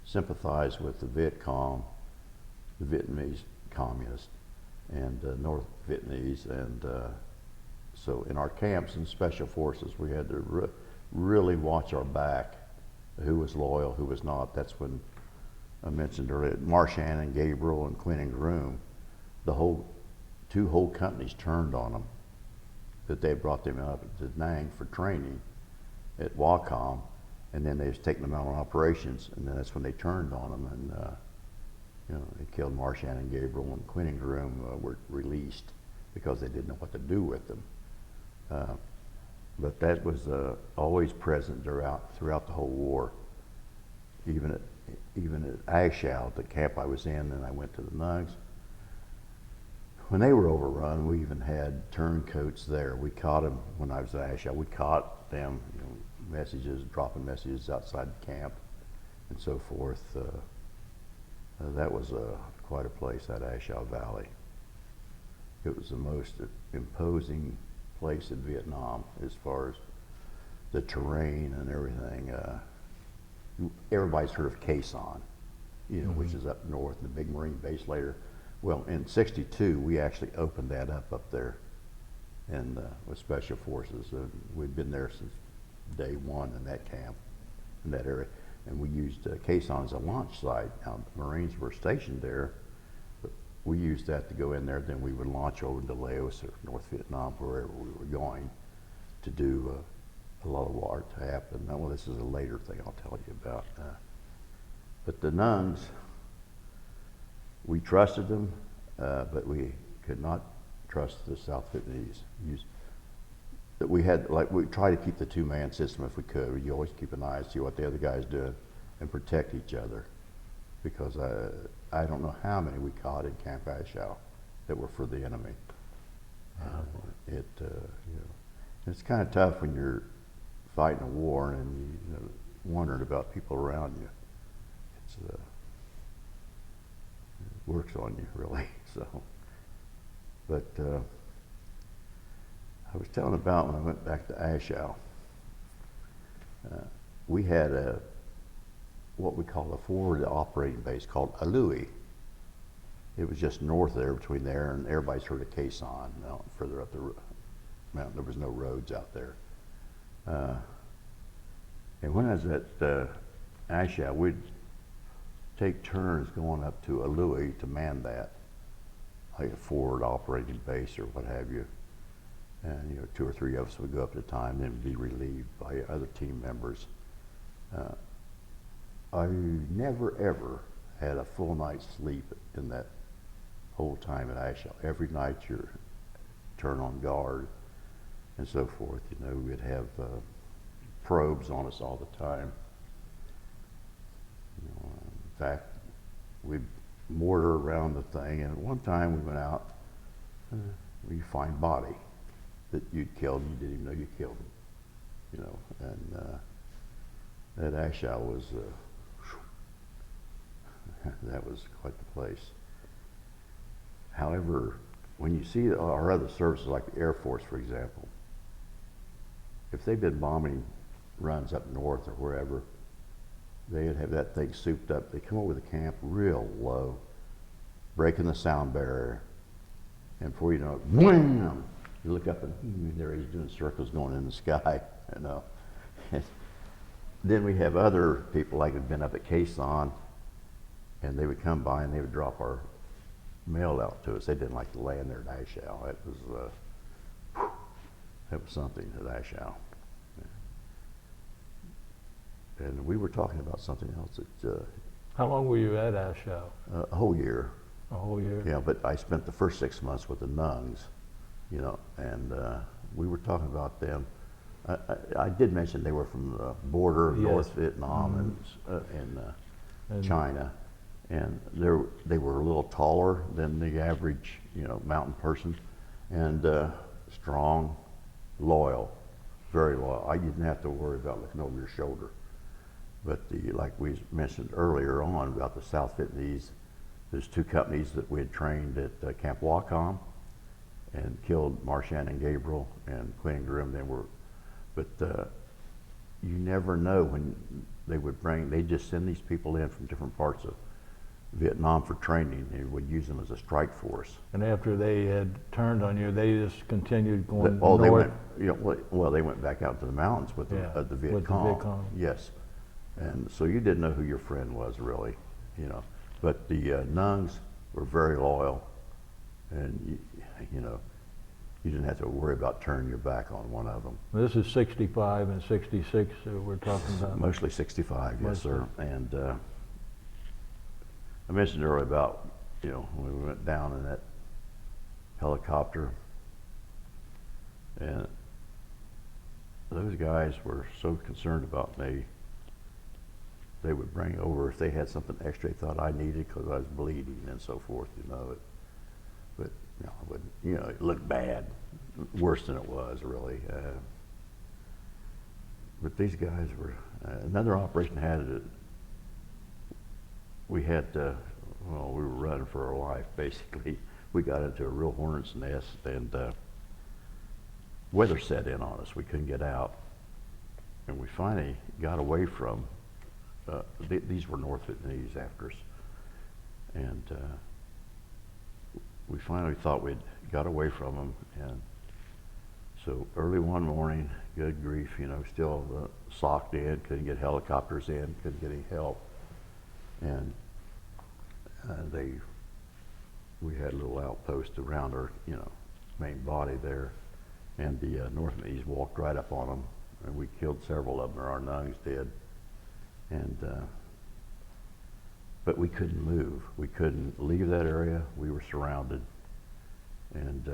sympathized with the Viet Cong, the Vietnamese communists, and North Vietnamese. And so in our camps and special forces, we had to really watch our back, who was loyal, who was not. That's when I mentioned earlier, Marchand and Gabriel and Quinn and Groom, two whole companies turned on them, that they brought them up to Da Nang for training at Wacom, and then they was taking them out on operations, and then that's when they turned on them, and they killed Marchand and Gabriel, and Quinn and Groom were released because they didn't know what to do with them. But that was always present throughout the whole war. Even at Ashau, the camp I was in, and I went to the Nugs. When they were overrun, we even had turncoats there. We caught them when I was at Ashau. We caught them, dropping messages outside the camp, and so forth. That was quite a place, that Ashau Valley. It was the most imposing place in Vietnam as far as the terrain and everything. Everybody's heard of Quai Son, which is up north, the big Marine base later. Well, in '62, we actually opened that up there, and with Special Forces. We'd been there since day one in that camp, in that area, and we used Quai Son as a launch site. Now, the Marines were stationed there, but we used that to go in there. Then we would launch over to Laos or North Vietnam, wherever we were going, to do a lot of war to happen. Well, this is a later thing I'll tell you about. But the Nuns, we trusted them, but we could not trust the South Vietnamese. That we try to keep the two-man system if we could. You always keep an eye and see what the other guy's doing and protect each other. Because I don't know how many we caught in Camp Ashau that were for the enemy. It's kind of tough when you're fighting a war and you wondering about people around you. It works on you, really. So, but I was telling about when I went back to Ashau. We had what we call a forward operating base called Alui. It was just north there, between there, and everybody's heard of Quai Son. Further up the mountain, there was no roads out there. And when I was at Ashau, we'd take turns going up to Alui to man that, like a forward operating base or what have you. And 2 or 3 of us would go up at a time, then be relieved by other team members. I never ever had a full night's sleep in that whole time at Ashau. Every night you're turn on guard and so forth. We'd have probes on us all the time. In fact, we'd mortar around the thing, and one time we went out, we find body that you'd killed and you didn't even know you killed him. And that Ashau was, that was quite the place. However, when you see our other services, like the Air Force, for example, if they've been bombing runs up north or wherever, they'd have that thing souped up. They come over the camp real low, breaking the sound barrier, and before you know it, wham! You look up and there he's doing circles going in the sky, you know. Then we have other people like have been up at Quezon, and they would come by and they would drop our mail out to us. They didn't like to land there at Ashau. That was something at Ashau. Yeah. And we were talking about something else. How long were you at Ashau? A whole year. A whole year? Yeah, but I spent the first 6 months with the Nungs, you know, and we were talking about them. I did mention they were from the border of Yes. North Vietnam and China, and they were a little taller than the average, you know, mountain person, and strong, loyal, very loyal. I didn't have to worry about looking over your shoulder. But like we mentioned earlier on about the South Vietnamese, there's two companies that we had trained at Camp Wacom and killed Marchand and Gabriel and Quinn and Grimm. But you never know when they just send these people in from different parts of Vietnam for training. They would use them as a strike force. And after they had turned on you, they just continued going Oh, north? they went, you know, well, they went back out to the mountains with the Viet with Cong. the Viet Cong. Yes. And so you didn't know who your friend was, really, you know. But the Nungs were very loyal, and you know, you didn't have to worry about turning your back on one of them. This is 65 and 66 we're talking about. Mostly 65, yes, Mostly. sir. And I mentioned earlier about, you know, when we went down in that helicopter, and those guys were so concerned about me. They would bring over, if they had something extra they thought I needed because I was bleeding and so forth, you know. But you know, it wouldn't, you know, it looked bad, worse than it was, really. But these guys were, another operation we were running for our life, basically. We got into a real hornet's nest, and weather set in on us. We couldn't get out. And we finally got away from, these were North Vietnamese after us. And we finally thought we'd got away from them. And so early one morning, good grief, you know, still socked in, couldn't get helicopters in, couldn't get any help. And we had a little outpost around our, you know, main body there. And the North Vietnamese walked right up on them, and we killed several of them, or our Nungs did. And but we couldn't move. We couldn't leave that area. We were surrounded, and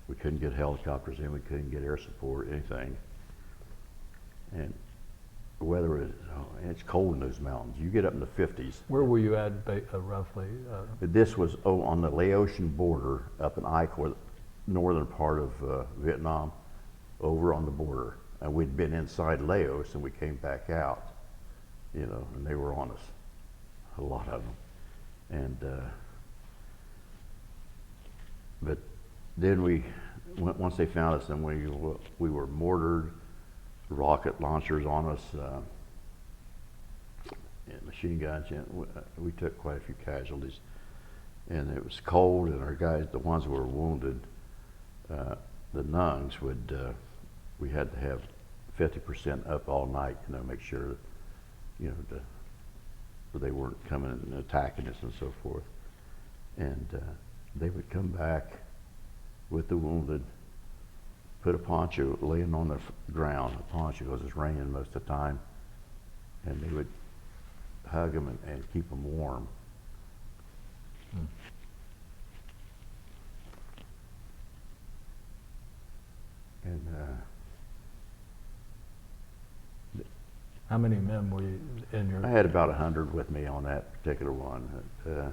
we couldn't get helicopters in. We couldn't get air support, anything. And the weather was, and it's cold in those mountains. You get up in the 50s. Where were you at roughly? This was on the Laotian border, up in Icor, northern part of Vietnam, over on the border. And we'd been inside Laos, and we came back out, you know, and they were on us, a lot of them. And but then once they found us, then we were mortared, rocket launchers on us, and machine guns. And we took quite a few casualties. And it was cold, and our guys, the ones who were wounded, the Nungs we had to have 50% up all night, you know, make sure that, you know, that they weren't coming and attacking us and so forth. And they would come back with the wounded, put a poncho laying on the ground, a poncho, because it's raining most of the time, and they would hug them and keep them warm. And How many men were you in your? I had about 100 with me on that particular one. And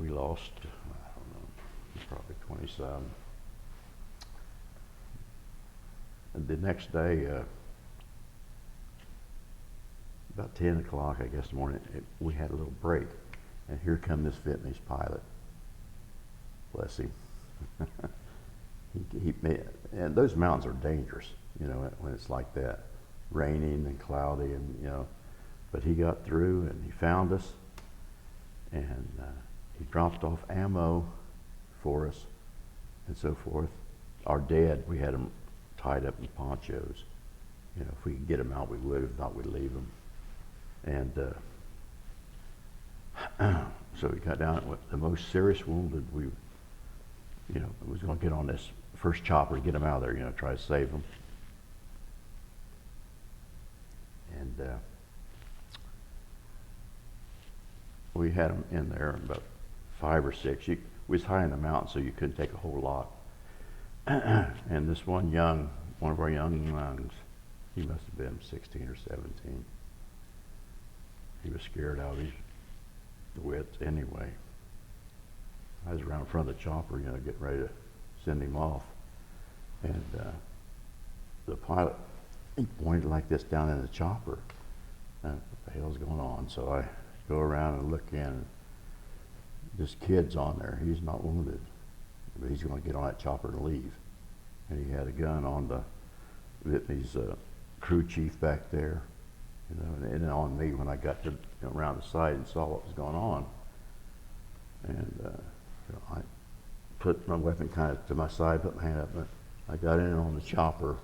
we lost, I don't know, probably 20-some. And the next day, about 10 o'clock, I guess, in the morning, we had a little break. And here come this Vietnamese pilot. bless him. he made, and those mountains are dangerous, you know, when it's like that, raining and cloudy, and you know. But he got through, and he found us, and he dropped off ammo for us, and so forth. Our dead, we had them tied up in ponchos. You know, if we could get them out, we would. If not, we'd leave them. And so we got down with the most serious wounded. We, you know, was going to get on this first chopper to get them out of there. You know, try to save them. And we had them in there, about 5 or 6. We was high in the mountain, so you couldn't take a whole lot. And this one of our young lungs, he must have been 16 or 17. He was scared out of his wits anyway. I was around in front of the chopper, you know, getting ready to send him off. And the pilot, he pointed like this down in the chopper. And what the hell's going on? So I go around and look in. This kid's on there. He's not wounded, but he's going to get on that chopper and leave. And he had a gun on the Vietnamese crew chief back there, you know, and on me when I got to, you know, around the side and saw what was going on. And you know, I put my weapon kind of to my side, put my hand up, and I got in on the chopper,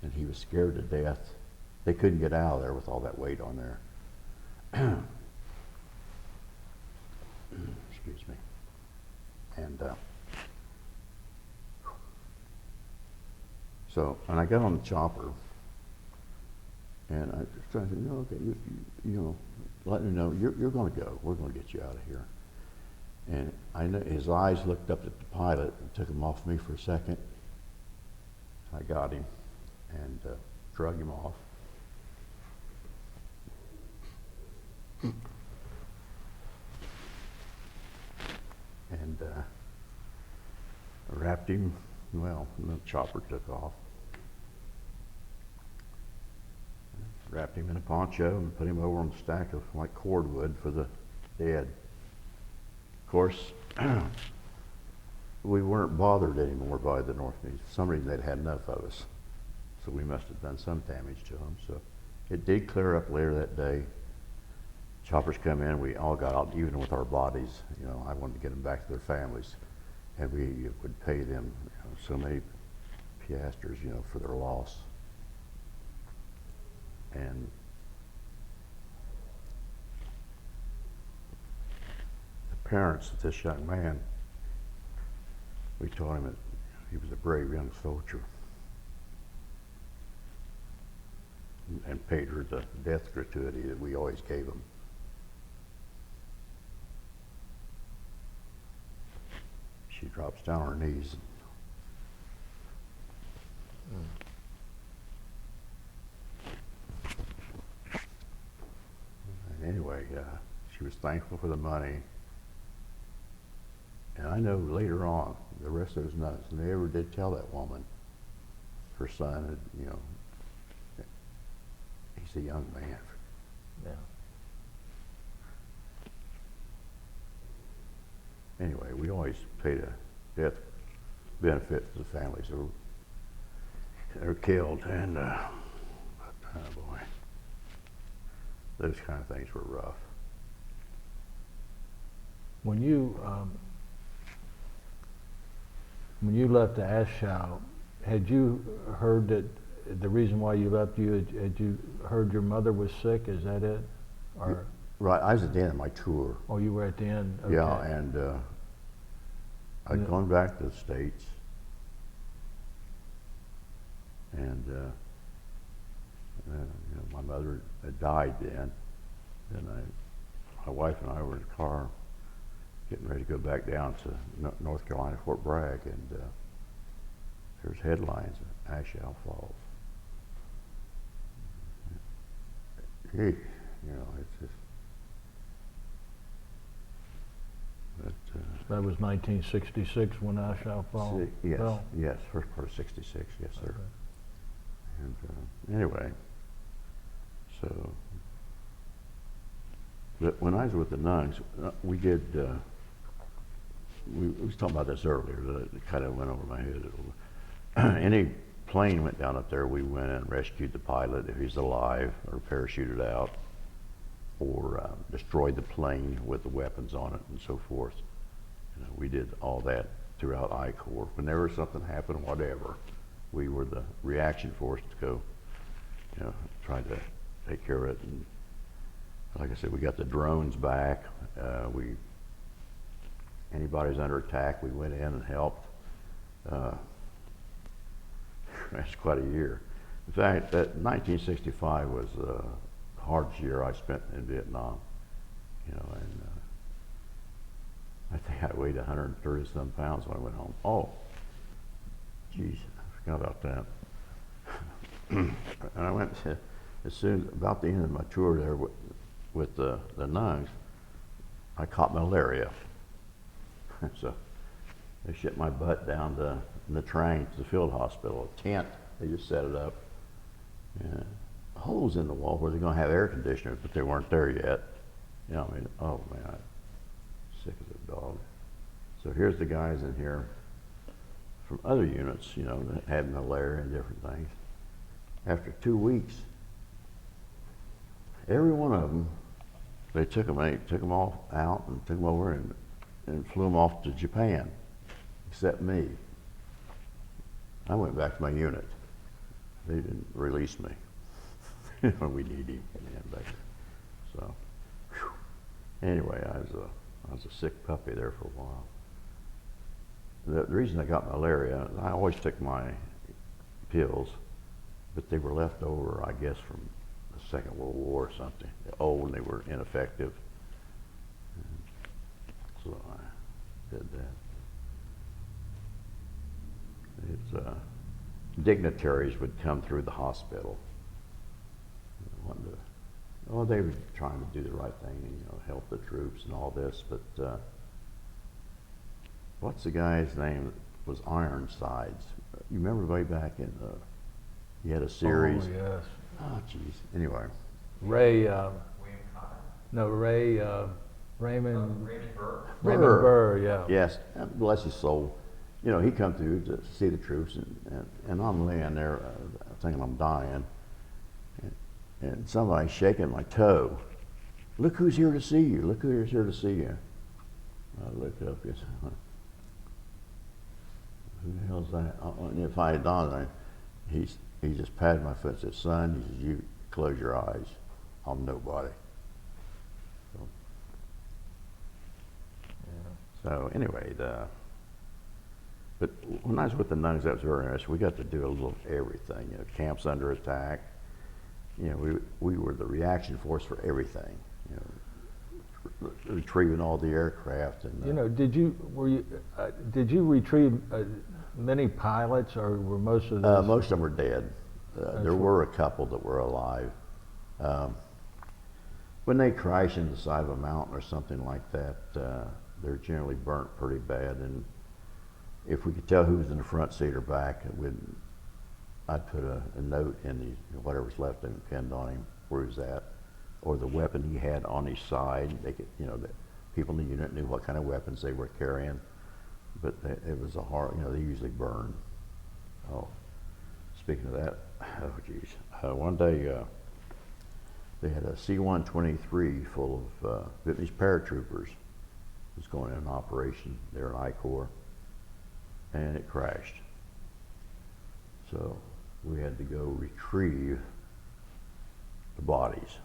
and he was scared to death. They couldn't get out of there with all that weight on there. Excuse me. And so, and I got on the chopper, and I just tried to say, no, okay, you know, let me know, you're going to go. We're going to get you out of here. And I know his eyes looked up at the pilot and took him off me for a second. I got him and drug him off. And wrapped him, well, and the chopper took off. Wrapped him in a poncho and put him over on a stack of like cordwood for the dead. Of course, we weren't bothered anymore by the Vietnamese. For some reason they'd had enough of us. So we must have done some damage to them. So it did clear up later that day. Choppers come in, we all got out, even with our bodies. You know, I wanted to get them back to their families. And we would pay them, you know, so many piastres, you know, for their loss. And the parents of this young man, we told him that he was a brave young soldier, and paid her the death gratuity that we always gave him. She drops down on her knees. And anyway, she was thankful for the money. And I know later on, the rest of those nuns never did tell that woman her son had, you know, he's a young man. Yeah. Anyway, we always paid a death benefit to the families that were killed, and oh boy, those kind of things were rough. When you left the Ashow, had you heard that the reason why you left, had you heard your mother was sick? Is that it? Or Right, I was at the end of my tour. oh, you were at the end. Okay. Yeah, and I'd gone back to the States, and you know, my mother had died then. Then my wife and I were in the car, getting ready to go back down to North Carolina, Fort Bragg, and there's headlines: Ashow Falls. Gee, you know, it's just. But, That was 1966 when Ashow fell. yes, fell. yes, first part of '66, yes, sir. Okay. And anyway, so, but when I was with the nuns, we did we was talking about this earlier, that it kind of went over my head. Any plane went down up there, we went and rescued the pilot if he's alive, or parachuted out, or destroyed the plane with the weapons on it and so forth. You know, we did all that throughout I Corps. Whenever something happened, whatever, we were the reaction force to go, you know, try to take care of it. And like I said, we got the drones back. Anybody's under attack, we went in and helped. That's quite a year. In fact, that 1965 was the hardest year I spent in Vietnam. You know, and I think I weighed 130-some pounds when I went home. Oh, geez, I forgot about that. And I went to, as soon about the end of my tour there with the nuns, I caught malaria. So they shipped my butt down to the train to the field hospital, a tent. They just set it up. And holes in the wall where they're going to have air conditioners, but they weren't there yet. You know, I mean, oh man, I'm sick as a dog. So here's the guys in here from other units, you know, that had malaria and different things. After 2 weeks, every one of them, they took them all out and took them over and flew them off to Japan, except me. I went back to my unit. They didn't release me. We need him back there. So, whew. Anyway, I was a sick puppy there for a while. The reason I got malaria, I always took my pills, but they were left over, I guess, from the Second World War or something. They're old and they were ineffective. So I did that. It's dignitaries would come through the hospital. They were trying to do the right thing and, you know, help the troops and all this, but what's the guy's name that was Ironsides? You remember way back in he had a series. Oh, yes. Oh, geez. Anyway. Raymond Burr. Raymond Burr, yeah. Yes, bless his soul. You know, he come through to see the troops, and I'm laying there thinking I'm dying, and somebody's shaking my toe. Look who's here to see you. Look who's here to see you. I looked up and said, who the hell's that? And if I had done that, he just patted my foot and said, son, he says, you close your eyes. I'm nobody. So anyway, but when I was with the nuns, that was very interesting. We got to do a little of everything. You know, camps under attack. You know, we were the reaction force for everything. You know, retrieving all the aircraft and. You know, did you retrieve many pilots, or were most of them? Most of them were dead. There were a couple that were alive. When they crash into the side of a mountain or something like that, they're generally burnt pretty bad. And if we could tell who was in the front seat or back, I'd put a note in the whatever's left and pinned on him where he was at, or the weapon he had on his side. They could, you know, the people in the unit knew what kind of weapons they were carrying. But it was a hard, you know, they usually burn. Oh, speaking of that, oh geez, one day they had a C-123 full of Vietnamese paratroopers. It was going in an operation there in I Corps, and it crashed. So we had to go retrieve the bodies.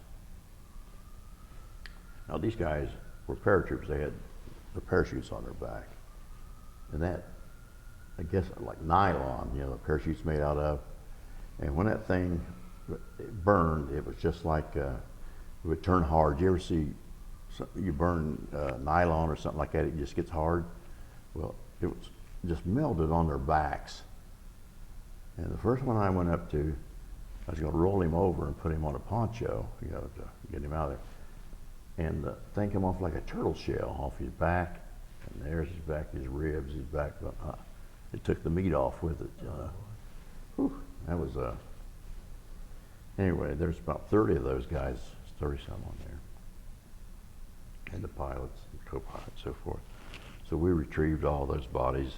Now these guys were paratroopers. They had the parachutes on their back. And that, I guess, like nylon, you know, the parachute's made out of. And when that thing burned, it was just like it would turn hard. You ever see you burn nylon or something like that? It just gets hard. Well, it was just melted on their backs. And the first one I went up to, I was going to roll him over and put him on a poncho, you know, to get him out of there. And the thing came off like a turtle shell off his back. And there's his back, his ribs, his back. It took the meat off with it. Whew, that was anyway, there's about 30 of those guys, 30 some on there. And the pilots, and co-pilots, so forth. So we retrieved all those bodies.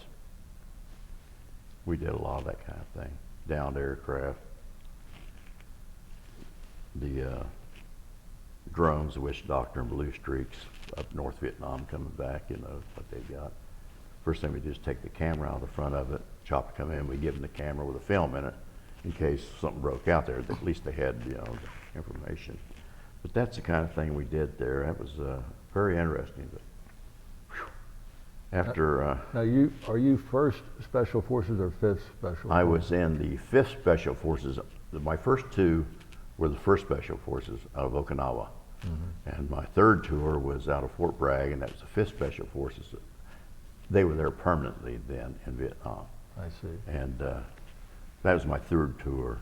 We did a lot of that kind of thing. Downed aircraft. The drones, the Witch Doctor and Blue Streaks up North Vietnam coming back, you know, what they've got. First thing we do is take the camera out of the front of it, chopper come in, we give them the camera with a film in it in case something broke out there, at least they had, you know, the information. But that's the kind of thing we did there. That was very interesting. But, whew. After Now, are you 1st Special Forces or 5th Special Forces? I was in the 5th Special Forces. My first two were the 1st Special Forces out of Okinawa. And my 3rd tour was out of Fort Bragg, and that was the 5th Special Forces. They were there permanently then in Vietnam. I see. And that was my 3rd tour,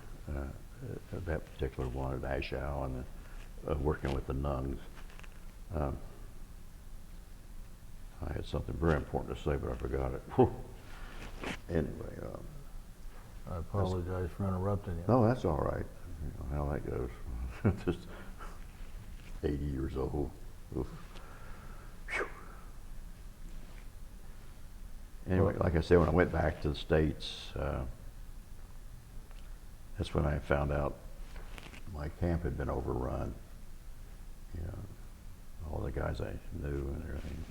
that particular one at Dachau, and working with the nuns. I had something very important to say, but I forgot it. Whew. Anyway. I apologize for interrupting you. No, that's all right. You know how that goes. Just 80 years old. Oof. Whew. Anyway, like I said, when I went back to the States, that's when I found out my camp had been overrun. You know, all the guys I knew and everything.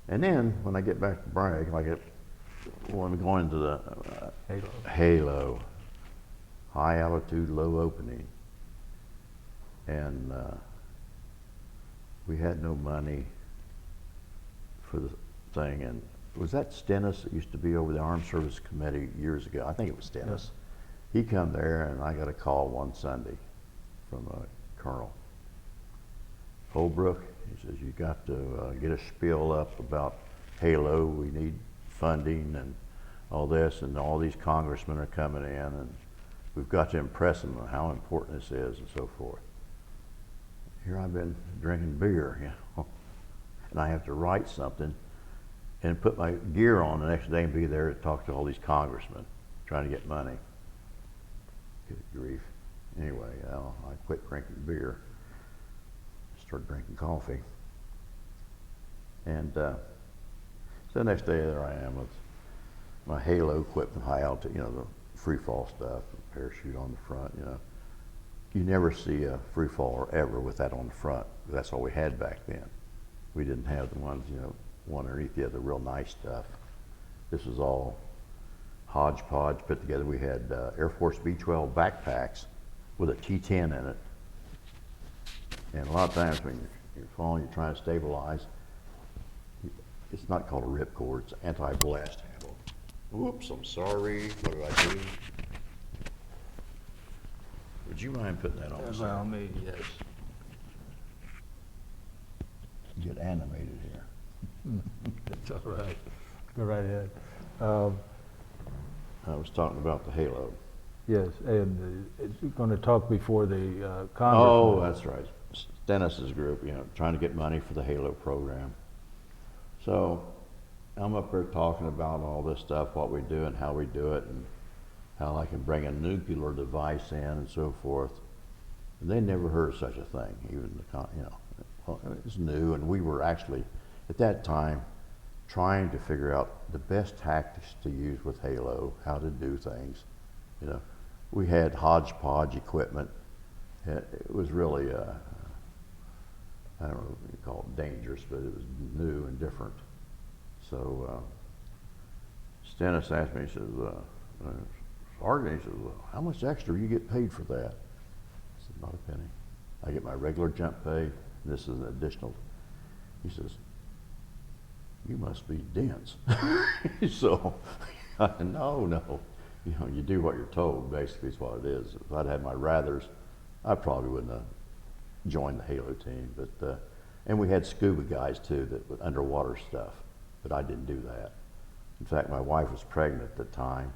And then when I get back to Bragg, when we go into the Halo, high altitude, low opening, and we had no money for the thing. And was that Stennis that used to be over the Armed Service Committee years ago? I think it was Stennis. Yeah. He come there, and I got a call one Sunday from a colonel. Holbrook, he says, you got to get a spiel up about Halo. We need funding and all this, and all these congressmen are coming in, and we've got to impress them on how important this is and so forth. Here I've been drinking beer, you know, and I have to write something and put my gear on the next day and be there to talk to all these congressmen trying to get money. Good grief. Anyway, I quit drinking beer, started drinking coffee. And so the next day there I am with my Halo equipment, high altitude, you know, the free fall stuff, parachute on the front, you know. You never see a free faller ever with that on the front. That's all we had back then. We didn't have the ones, you know, one underneath the other, real nice stuff. This was all hodgepodge put together. We had Air Force B-12 backpacks with a T-10 in it. And a lot of times when you're falling, you're trying to stabilize. It's not called a ripcord, it's anti-blast handle. Whoops, I'm sorry, what did I do? Would you mind putting that on? Allow me, yes. Get animated here. It's all right. Go right ahead. I was talking about the Halo. Yes, and it's going to talk before the Congress. Oh, that's right. Stennis's group, you know, trying to get money for the Halo program. So I'm up there talking about all this stuff, what we do and how we do it, and how I can bring a nuclear device in and so forth. And they never heard of such a thing, even the, you know, well, it was new, and we were actually, at that time, trying to figure out the best tactics to use with Halo, how to do things. You know, we had hodgepodge equipment. It was really, I don't know what you call it, dangerous, but it was new and different. So Stennis asked me, he says, Sergeant, he says, well, how much extra you get paid for that? I said, not a penny. I get my regular jump pay, and this is an additional. He says, you must be dense. So, no. You know, you do what you're told, basically is what it is. If I'd had my rathers, I probably wouldn't have joined the Halo team. But and we had scuba guys too, that with underwater stuff, but I didn't do that. In fact, my wife was pregnant at the time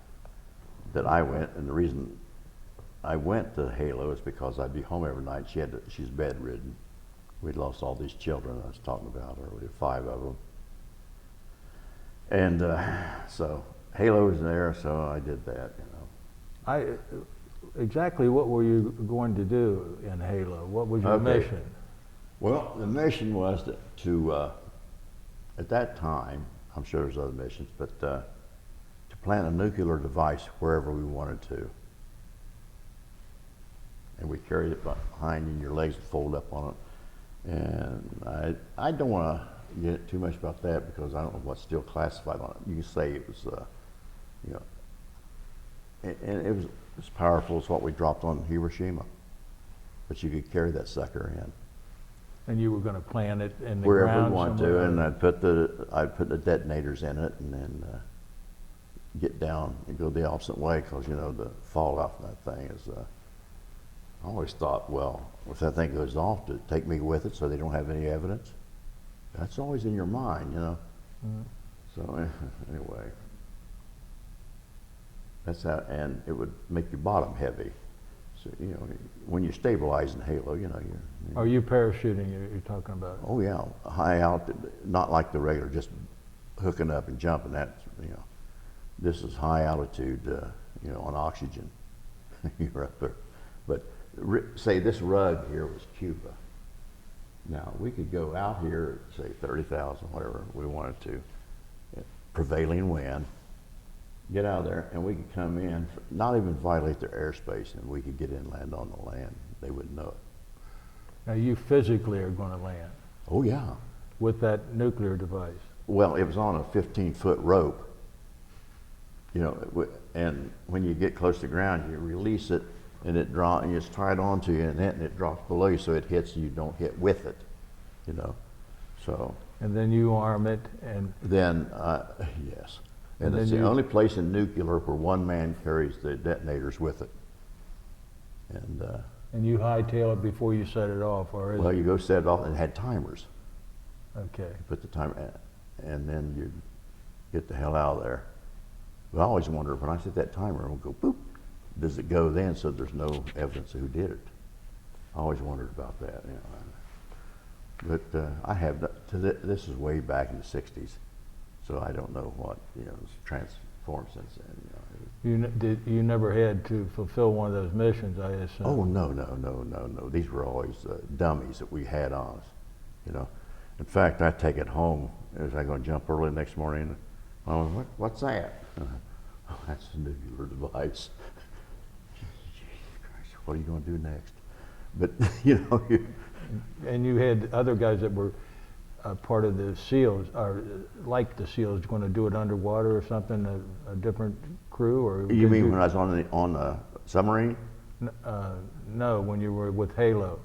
that I went, and the reason I went to Halo is because I'd be home every night. She's bedridden. We'd lost all these children I was talking about earlier, 5 of them. And so Halo was there, so I did that, you know. Exactly what were you going to do in Halo? What was your mission? Well, the mission was to at that time, I'm sure there's other missions, but to plant a nuclear device wherever we wanted to. And we carried it behind you, and your legs would fold up on it. And I don't want to get too much about that because I don't know what's still classified on it. You can say it was, you know, and it was as powerful as what we dropped on Hiroshima. But you could carry that sucker in. And you were going to plant it in the Wherever ground we want somewhere? to, and I'd put the detonators in it, and then get down and go the opposite way because you know the fallout from that thing is. I always thought, well, if that thing goes off, to take me with it so they don't have any evidence. That's always in your mind, you know. Mm. So anyway, that's how, and it would make your bottom heavy. So you know, when you stabilize in Halo, you know you're Are you parachuting you're talking about? oh yeah, high altitude, not like the regular, just hooking up and jumping. That's you know, this is high altitude, you know, on oxygen. You're up there, but say this rug here was Cuba. Now we could go out here, say 30,000, whatever we wanted to, prevailing wind. Get out of there, and we could come in, not even violate their airspace, and we could get in and land on the land. They wouldn't know it. Now you physically are going to land Oh yeah. with that nuclear device. Well, it was on a 15-foot rope. You know, and when you get close to the ground, you release it, and it draws, and it's tied onto you, and it drops below you, so it hits and you don't hit with it. You know, so. And then you arm it and Then yes. And And it's then the you- only place in nuclear where one man carries the detonators with it. And you hightail it before you set it off, or is well, it? you go set it off, and it had timers. Okay. You put the timer, and then you get the hell out of there. But I always wonder when I set that timer, it will go boop. Does it go then? So there's no evidence of who did it. I always wondered about that. You know. But I have this is way back in the '60s. So I don't know what, you know, it's transformed since then. You never had to fulfill one of those missions, I assume. Oh, no. These were always dummies that we had on us, you know. In fact, I take it home as I go and jump early the next morning. I went, what's that? Oh, that's a nuclear device. Jesus Christ, what are you going to do next? But, you know, And you had other guys that were part of the SEALs, or like the SEALs, going to do it underwater or something, a different crew? Or you did mean when I was on the submarine? No, when you were with Halo.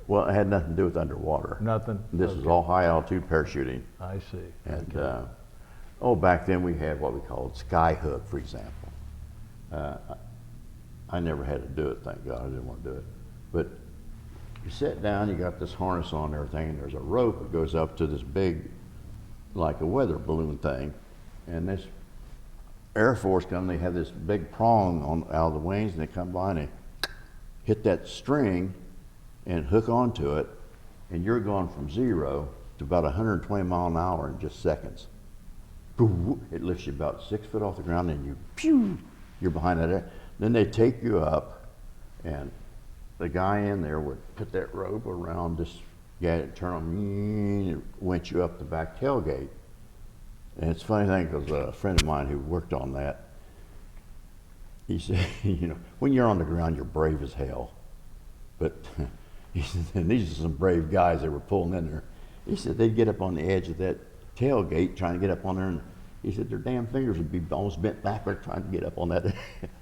Well, it had nothing to do with underwater. Nothing? This is Okay. all high altitude parachuting. I see. And Okay. back then we had what we called skyhook, for example. I never had to do it, thank God. I didn't want to do it. But you sit down, you got this harness on and everything, and there's a rope that goes up to this big, like a weather balloon thing. And this Air Force come, they have this big prong out of the wings, and they come by and they hit that string and hook onto it, and you're going from 0 to about 120 mile an hour in just seconds. It lifts you about 6 foot off the ground, and you're behind that air. Then they take you up, and the guy in there would put that rope around this guy, turn on, and winch you up the back tailgate. And it's a funny thing because a friend of mine who worked on that, he said, you know, when you're on the ground, you're brave as hell. But he said, and these are some brave guys that were pulling in there. He said they'd get up on the edge of that tailgate trying to get up on there, and he said their damn fingers would be almost bent backward trying to get up on that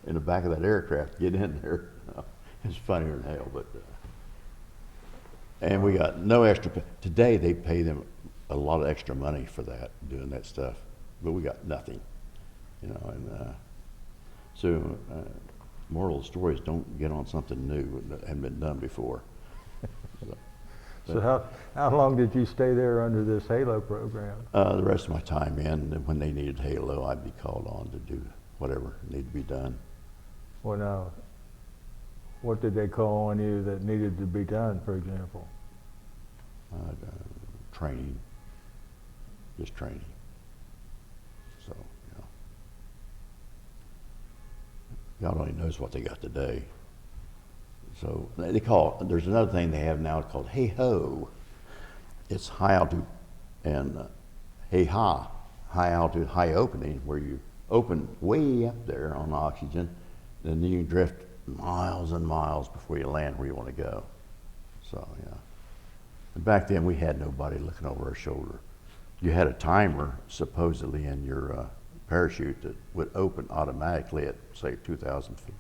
in the back of that aircraft, get in there. It's funnier than hell, but and we got no extra. Today they pay them a lot of extra money for that, doing that stuff, but we got nothing, you know. And so, moral of the story is don't get on something new that hadn't been done before. So how long did you stay there under this Halo program? The rest of my time in, and when they needed Halo, I'd be called on to do whatever needed to be done. Well, now, what did they call on you that needed to be done, for example? Training, just training. So, you know, God only knows what they got today. So they call, there's another thing they have now called hey ho. it's high altitude and high altitude, high opening, where you open way up there on oxygen, then you drift miles and miles before you land where you want to go. So yeah. And back then we had nobody looking over our shoulder. You had a timer supposedly in your parachute that would open automatically at say 2,000 feet.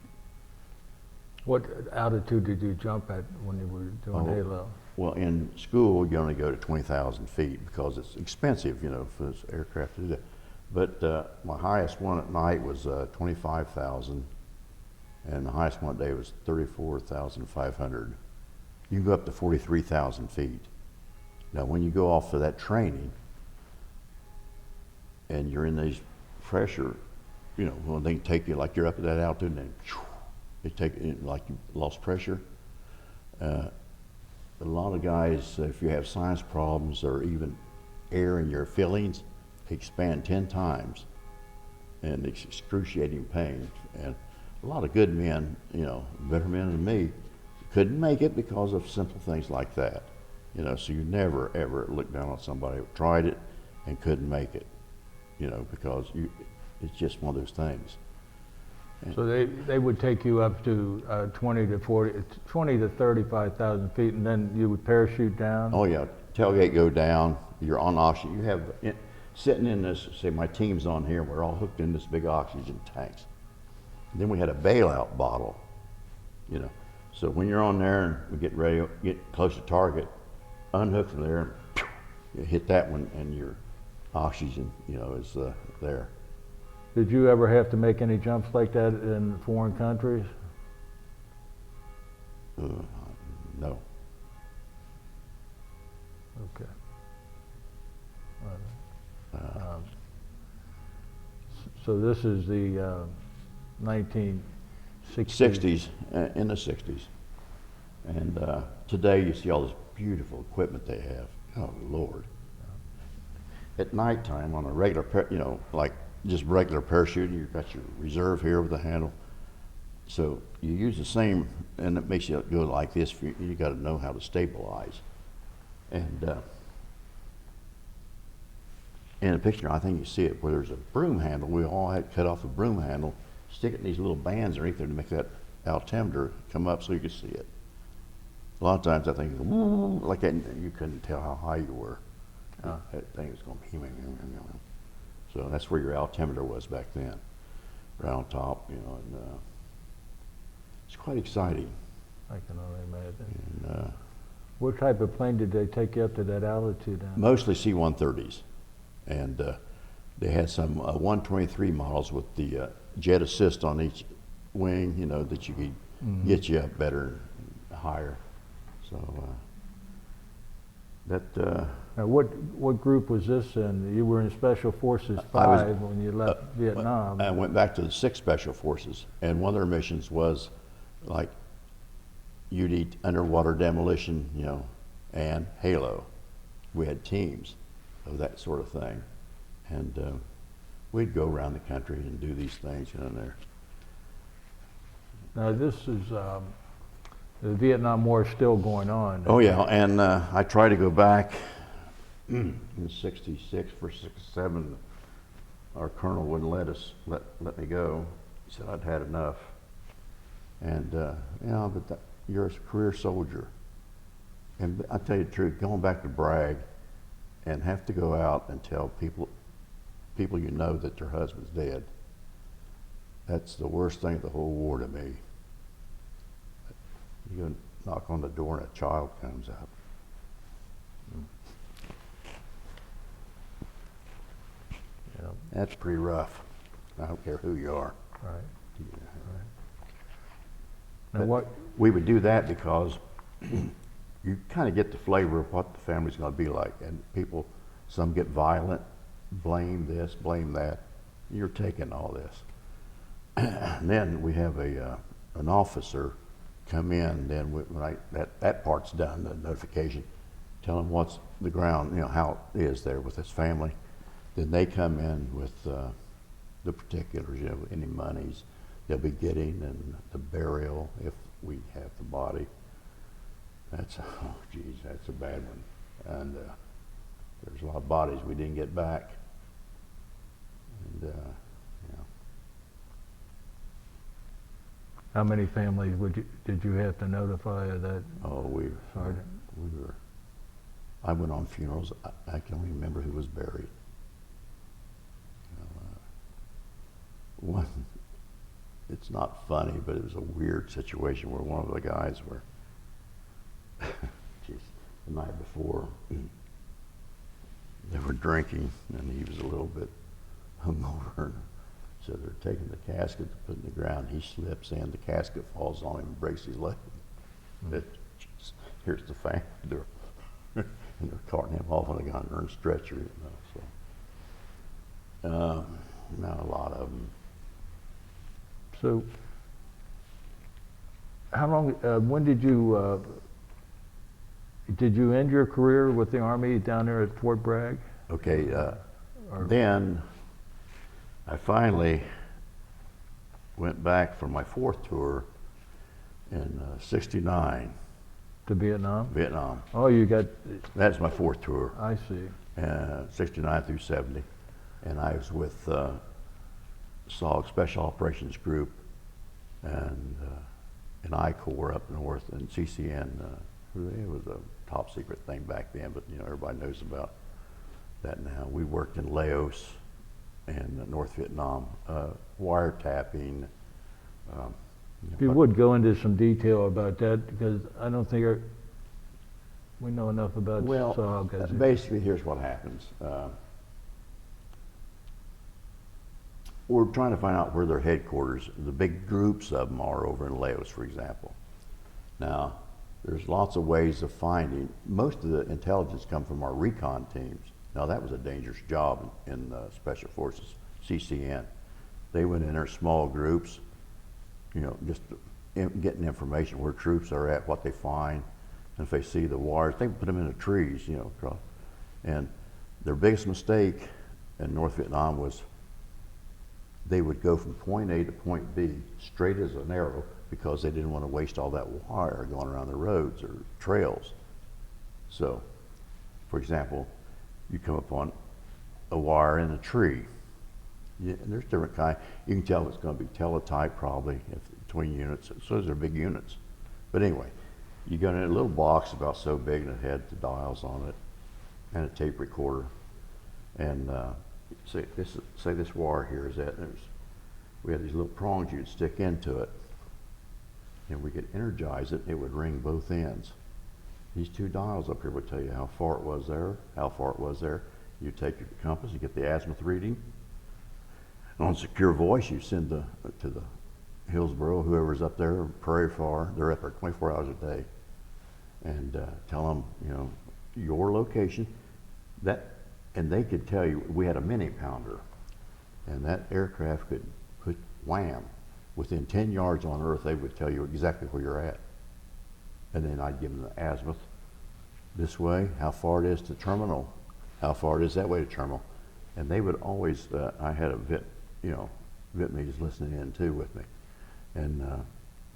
What altitude did you jump at when you were doing Halo? Well, in school, you only go to 20,000 feet because it's expensive, you know, for this aircraft to do that. But my highest one at night was 25,000, and the highest one day was 34,500. You can go up to 43,000 feet. Now, when you go off for that training, and you're in these pressure, you know, when they take you like you're up at that altitude, and then they take it like you lost pressure. A lot of guys, if you have sinus problems or even air in your fillings, expand 10 times, and it's excruciating pain. And a lot of good men, you know, better men than me, couldn't make it because of simple things like that. You know, so you never ever look down on somebody who tried it and couldn't make it. You know, because it's just one of those things. So they would take you up to 20 to 35,000 feet, and then you would parachute down? Oh yeah, tailgate go down, you're on oxygen. You have, sitting in this, say my team's on here, we're all hooked in this big oxygen tanks. And then we had a bailout bottle, you know. So when you're on there and we get ready, get close to target, unhook from there, and you hit that one, and your oxygen, you know, is there. Did you ever have to make any jumps like that in foreign countries? No. Okay. So this is the 1960s. 60s, in the 60s. And today you see all this beautiful equipment they have. Oh, Lord. At nighttime on a regular, you know, like just regular parachute, you've got your reserve here with the handle. So you use the same, and it makes you go like this. You got to know how to stabilize. And in the picture, I think you see it where there's a broom handle. We all had cut off a broom handle, stick it in these little bands underneath there to make that altimeter come up so you could see it. A lot of times I think, like that, you couldn't tell how high you were. That thing was going, so that's where your altimeter was back then, right on top, you know, and it's quite exciting. I can only imagine. And, what type of plane did they take you up to that altitude on? mostly C-130s, and they had some 123 models with the jet assist on each wing, you know, that you could get you up better, higher. So Now what group was this in? You were in Special Forces 5 when you left Vietnam. I went back to the 6th Special Forces, and one of their missions was like UD underwater demolition, you know, and Halo. We had teams of that sort of thing, and we'd go around the country and do these things, you know, there. Now this is the Vietnam War is still going on. Oh yeah, and I tried to go back in '66 for '67. Our colonel wouldn't let me go. He said I'd had enough. And you know, but you're a career soldier. And I tell you the truth, going back to Bragg and have to go out and tell people you know that their husband's dead. That's the worst thing of the whole war to me. You go knock on the door and a child comes out. Yeah. That's pretty rough. I don't care who you are. Right. Yeah. Now what? We would do that because you kind of get the flavor of what the family's going to be like, and people, some get violent, blame this, blame that. You're taking all this. And then we have an officer come in. Then when that part's done, the notification, tell them what's the ground, you know, how it is there with his family. Then they come in with the particulars, you know, any monies they'll be getting and the burial if we have the body. That's, oh geez, that's a bad one. and there's a lot of bodies we didn't get back. And, yeah. How many families did you have to notify of that? Oh, Sergeant? I went on funerals. I can only remember who was buried. One, it's not funny, but it was a weird situation where one of the guys were, geez, the night before, they were drinking, and he was a little bit hungover. So they're taking the casket to put in the ground. He slips in, the casket falls on him and breaks his leg. Here's the family. And they're carting him off on a gun or a stretcher. Not a lot of them. So, how long? When did you end your career with the Army down there at Fort Bragg? Okay. Then I finally went back for my 4th tour in '69. To Vietnam? Vietnam. Oh, you got. That's my 4th tour. I see. 69 through '70, and I was with SOG Special Operations Group and I Corps up north, and CCN. It was a top secret thing back then, but everybody knows about that now. We worked in Laos and North Vietnam, wiretapping. If you would go into some detail about that, because I don't think we know enough about SOG. Basically, here's what happens. We're trying to find out where their headquarters, the big groups of them are over in Laos, for example. Now, there's lots of ways of finding. Most of the intelligence come from our recon teams. Now, that was a dangerous job in Special Forces, CCN. They went in there small groups, just getting information where troops are at, what they find. And if they see the wires, they put them in the trees, across. And their biggest mistake in North Vietnam was they would go from point A to point B straight as an arrow because they didn't want to waste all that wire going around the roads or trails. So, for example, you come upon a wire in a tree. And there's different kinds. You can tell it's going to be teletype probably between units. So those are big units. But anyway, you got in a little box about so big and it had the dials on it and a tape recorder. And say this wire here is that. We had these little prongs you'd stick into it, and we could energize it. It would ring both ends. These 2 dials up here would tell you how far it was there, how far it was there. You take your compass, you get the azimuth reading. And on secure voice, you send to the Hillsboro, whoever's up there, Prairie Far. They're up there 24 hours a day, and tell them your location. And they could tell you. We had a mini pounder, and that aircraft could put wham within 10 yards on Earth. They would tell you exactly where you're at, and then I'd give them the azimuth this way, how far it is to terminal, how far it is that way to terminal, and they would always. I had a Vietnamese listening in too with me, and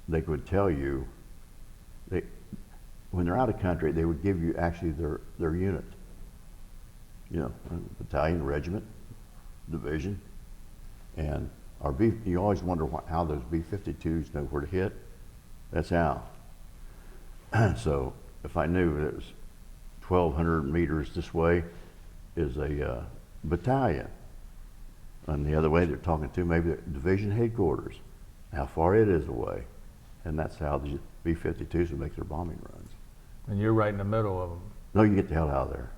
they would tell you. When they're out of country, they would give you actually their unit. Battalion, regiment, division, and our you always wonder how those B-52s know where to hit. That's how. So if I knew that it was 1,200 meters this way is a battalion, and the other way they're talking to maybe the division headquarters, how far it is away, and that's how the B-52s would make their bombing runs. And you're right in the middle of them. No, you get the hell out of there.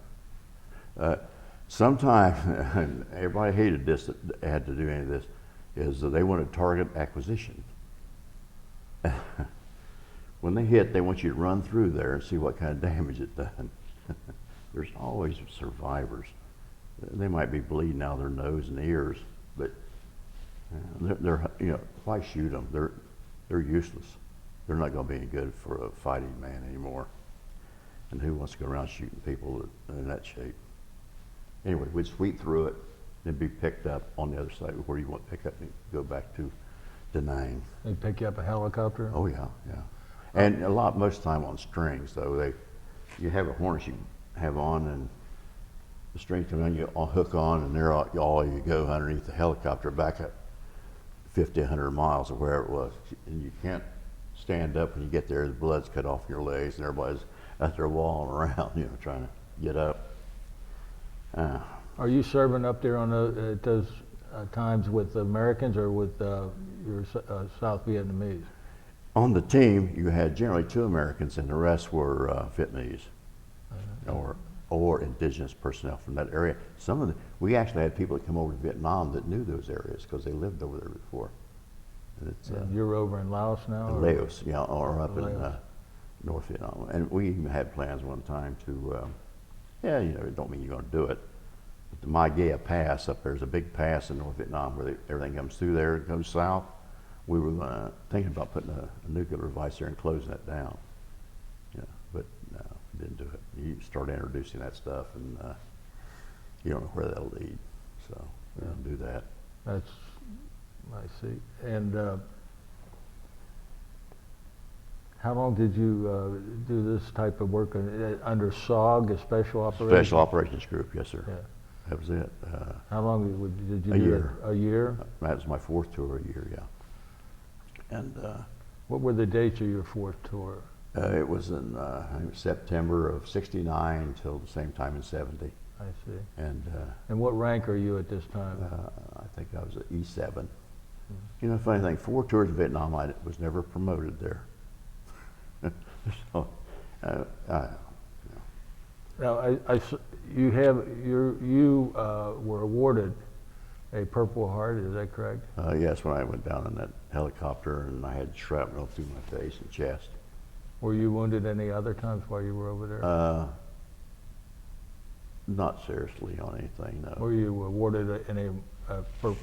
Sometime, and everybody hated this that had to do any of this, is that they wanted target acquisition. When they hit, they want you to run through there and see what kind of damage it done. There's always survivors. They might be bleeding out of their nose and ears, but they're why shoot them? They're useless. They're not going to be any good for a fighting man anymore. And who wants to go around shooting people in that shape? Anyway, we'd sweep through it, then be picked up on the other side where you want to pick up and go back to Da Nang. They pick you up a helicopter? Oh yeah, yeah. And most of the time on strings though. You have a harness, you have on, and the string comes on, you all hook on, and there all you go underneath the helicopter back at 50, 100 miles or wherever it was. And you can't stand up when you get there. The blood's cut off your legs, and everybody's out there walling around, you know, trying to get up. Are you serving up there on at those times with Americans or with your South Vietnamese? On the team, you had generally 2 Americans, and the rest were Vietnamese or indigenous personnel from that area. We actually had people that come over to Vietnam that knew those areas because they lived over there before. And you're over in Laos now? In Laos, yeah, or up in North Vietnam. And we even had plans one time to, yeah, you know, it don't mean you're going to do it. But the My Gia Pass up there's a big pass in North Vietnam where everything comes through there and goes south. We were thinking about putting a nuclear device there and closing that down. Yeah, but no, didn't do it. You start introducing that stuff, and you don't know where that'll lead. So we don't do that. That's, I see. And how long did you do this type of work under SOG, a Special Operations? Special Operations Group, yes, sir. Yeah. That was it. How long did you a do year. it? A year? That was my 4th tour, a year, yeah. And what were the dates of your 4th tour? it was in I think it was September of '69 until the same time in '70. I see. And what rank are you at this time? I think I was at E7. You know, funny thing, 4 tours of Vietnam, I was never promoted there. So, Now, you were awarded a Purple Heart, is that correct? yes, when I went down in that helicopter and I had shrapnel through my face and chest. Were you wounded any other times while you were over there? Not seriously on anything, no. Were you awarded any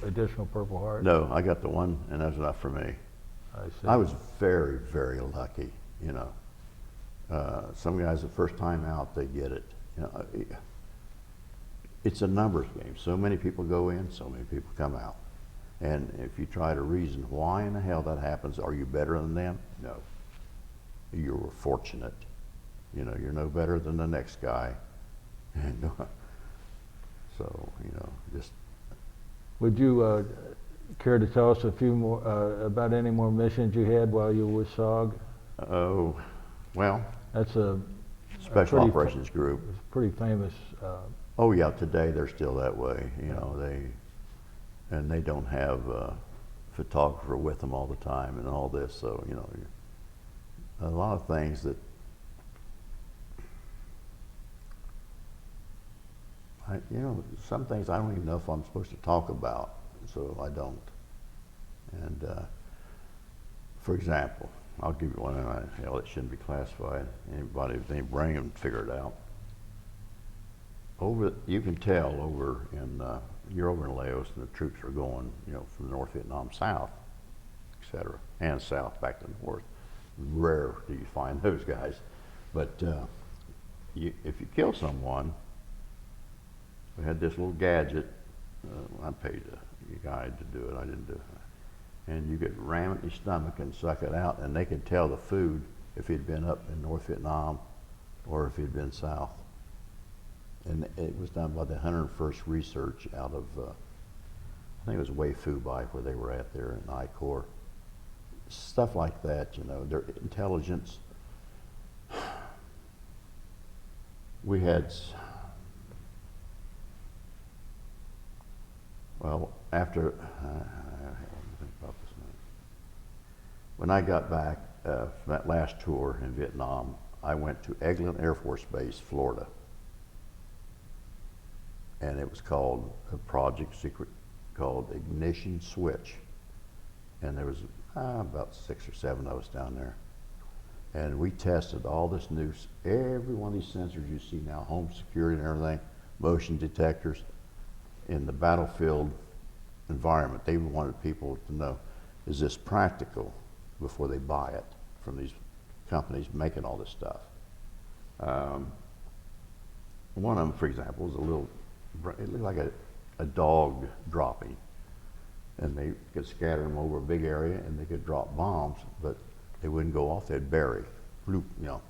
additional Purple Heart? No, I got the one, and that was enough for me. I see. I was very, very lucky, you know. Some guys, the first time out, they get it. You know, it's a numbers game. So many people go in, so many people come out. And if you try to reason why in the hell that happens, are you better than them? No. You were fortunate. You know, you're no better than the next guy. And so, you know, just. Would you care to tell us a few more about any more missions you had while you were with SOG? Oh, well. That's a Special Operations Group. It's pretty famous. Oh yeah, today they're still that way. You know, they don't have a photographer with them all the time and all this. So you know, a lot of things that you know, some things I don't even know if I'm supposed to talk about, so I don't. And for example, I'll give you one, and hell, it shouldn't be classified. Anybody with any brain can figure it out. You can tell over in, you're over in Laos, and the troops are going, you know, from North Vietnam south, etc., and south back to north. Rare do you find those guys, but if you kill someone, we had this little gadget. I paid a guy to do it. I didn't do it. And you could ram it in your stomach and suck it out, and they could tell the food if he'd been up in North Vietnam or if he'd been south. And it was done by the 101st Research out of, I think it was Way Phu Bai where they were at there in I Corps. Stuff like that, you know, their intelligence. We had, well, after, when I got back from that last tour in Vietnam, I went to Eglin Air Force Base, Florida. And it was called a project secret called Ignition Switch. And there was about 6 or 7 of us down there. And we tested all this new, every one of these sensors you see now, home security and everything, motion detectors, in the battlefield environment. They wanted people to know, is this practical before they buy it from these companies making all this stuff. One of them, for example, was it looked like a dog dropping. And they could scatter them over a big area and they could drop bombs, but they wouldn't go off, they'd bury, bloop, you know.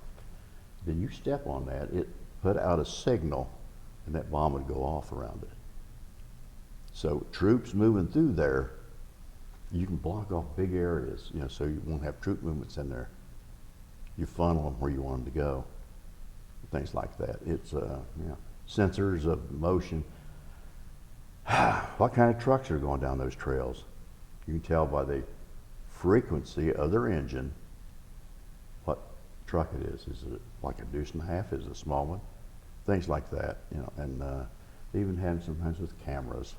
Then you step on that, put out a signal, and that bomb would go off around it. So troops moving through there, you can block off big areas, you know, so you won't have troop movements in there. You funnel them where you want them to go, things like that. It's you know, sensors of motion. What kind of trucks are going down those trails? You can tell by the frequency of their engine what truck it is. Is it like a deuce and a half? Is it a small one? Things like that, you know. And they even have them sometimes with cameras.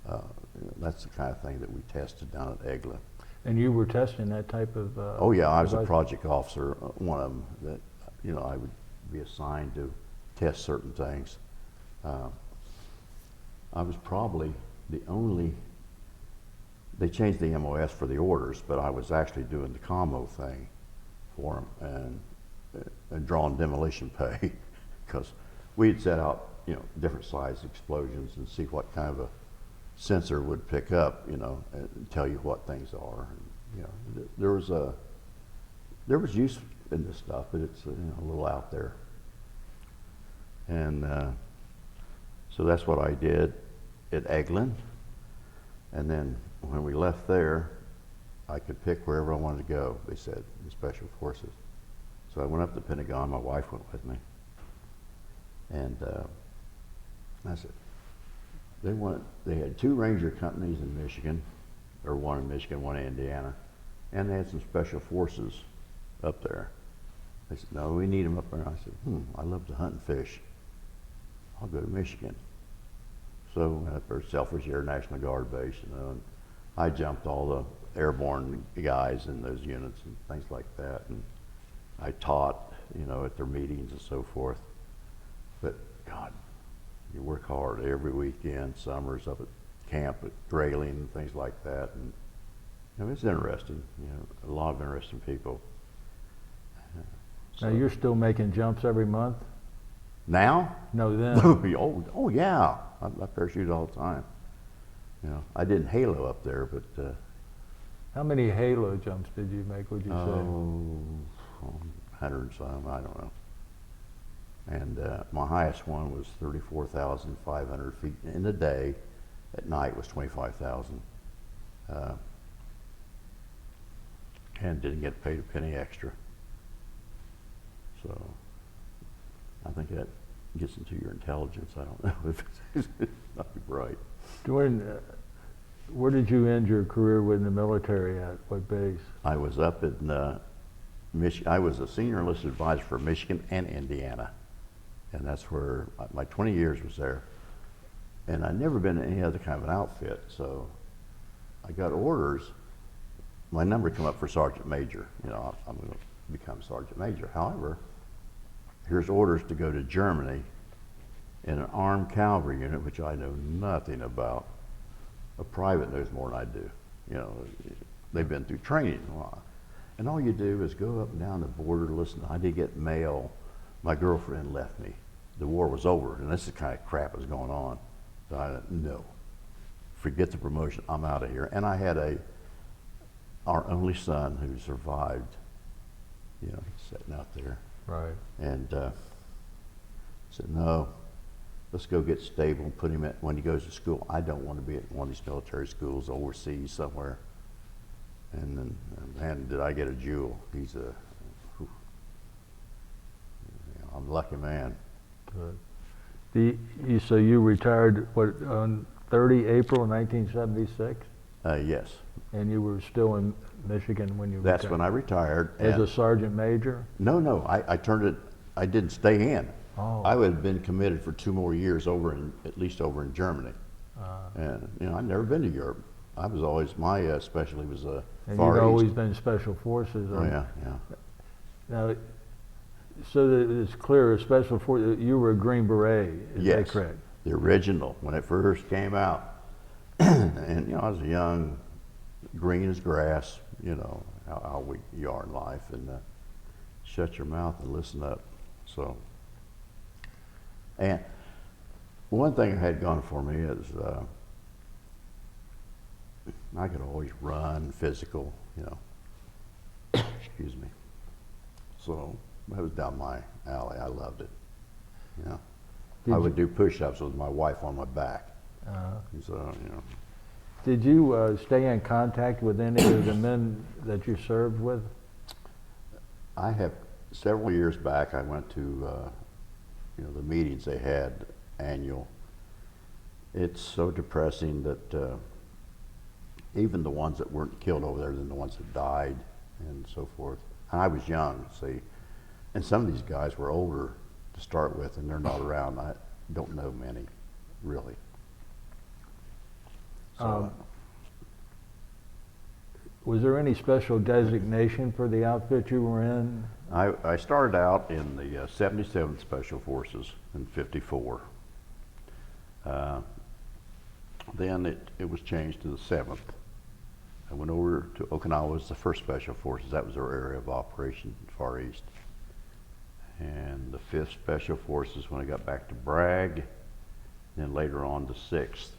You know, that's the kind of thing that we tested down at EGLA. And you were testing that type of Oh yeah, I was a device? project officer, one of them that, you know, I would be assigned to test certain things. I was probably the only, they changed the MOS for the orders, but I was actually doing the commo thing for them and drawing demolition pay because we had set out, you know, different size explosions and see what kind of a sensor would pick up, you know, and tell you what things are. And, you know, there was use in this stuff, but it's, you know, a little out there. And so that's what I did at Eglin. And then when we left there, I could pick wherever I wanted to go, they said, in Special Forces. So I went up to the Pentagon, my wife went with me. And I said, they had 2 Ranger companies in Michigan, or one in Michigan, one in Indiana, and they had some Special Forces up there. They said, no, we need them up there. I said, I love to hunt and fish. I'll go to Michigan. So went up there, Selfridge Air National Guard Base, you know, and I jumped all the airborne guys in those units and things like that. And I taught, you know, at their meetings and so forth. But God, you work hard every weekend, summers up at camp at Grayling and things like that. And you know, it's interesting, you know, a lot of interesting people. Now you're still making jumps every month? Now? No, then. oh yeah, I parachute all the time. You know, I didn't halo up there, but How many halo jumps did you make, would you say? 100 and some, I don't know. And my highest one was 34,500 feet in a day. At night was 25,000. And didn't get paid a penny extra. So I think that gets into your intelligence. I don't know if it's not bright. Where did you end your career in the military at? What base? I was up in Michigan. I was a senior enlisted advisor for Michigan and Indiana. And that's where my 20 years was there. And I'd never been in any other kind of an outfit. So I got orders. My number come up for sergeant major. You know, I'm going to become sergeant major. However, here's orders to go to Germany in an armed cavalry unit, which I know nothing about. A private knows more than I do. You know, they've been through training. And all you do is go up and down the border. Listen, I did get mail. My girlfriend left me. The war was over, and this is the kind of crap was going on. So I said, no, forget the promotion. I'm out of here. And I had our only son who survived. You know, sitting out there. Right. And said, no, let's go get stable and put him at, when he goes to school. I don't want to be at one of these military schools overseas somewhere. And then, man, did I get a jewel. He's a, I'm a lucky man. Good. So you retired, what, on 30 April 1976? Yes. And you were still in Michigan when you That's retired? when I retired. As a sergeant major? No, I turned it, I didn't stay in. Oh. I would have been committed for 2 more years at least over in Germany. And, you know, I'd never been to Europe. I was always, my specialty was And Far you'd East. always been Special Forces? Oh, yeah. Now, so that it's clear, Special Forces, you were a Green Beret, is Yes. that correct? The original, when it first came out. And, you know, I was young, green as grass, you know, how you are in life. And shut your mouth and listen up. So, and one thing I had gone for me is I could always run, physical, you know. Excuse me. So that was down my alley. I loved it. you know. Did I you- would do push-ups with my wife on my back. Uh, So, you know, Did you stay in contact with any of the men that you served with? I have, several years back, I went to, you know, the meetings they had annual. It's so depressing that even the ones that weren't killed over there, than the ones that died and so forth. And I was young, see, and some of these guys were older to start with, and they're not around. I don't know many, really. So, Was there any special designation for the outfit you were in? I started out in the 77th Special Forces in '54. Then it was changed to the 7th. I went over to Okinawa as the 1st Special Forces. That was our area of operation, Far East. And the 5th Special Forces when I got back to Bragg, then later on the 6th.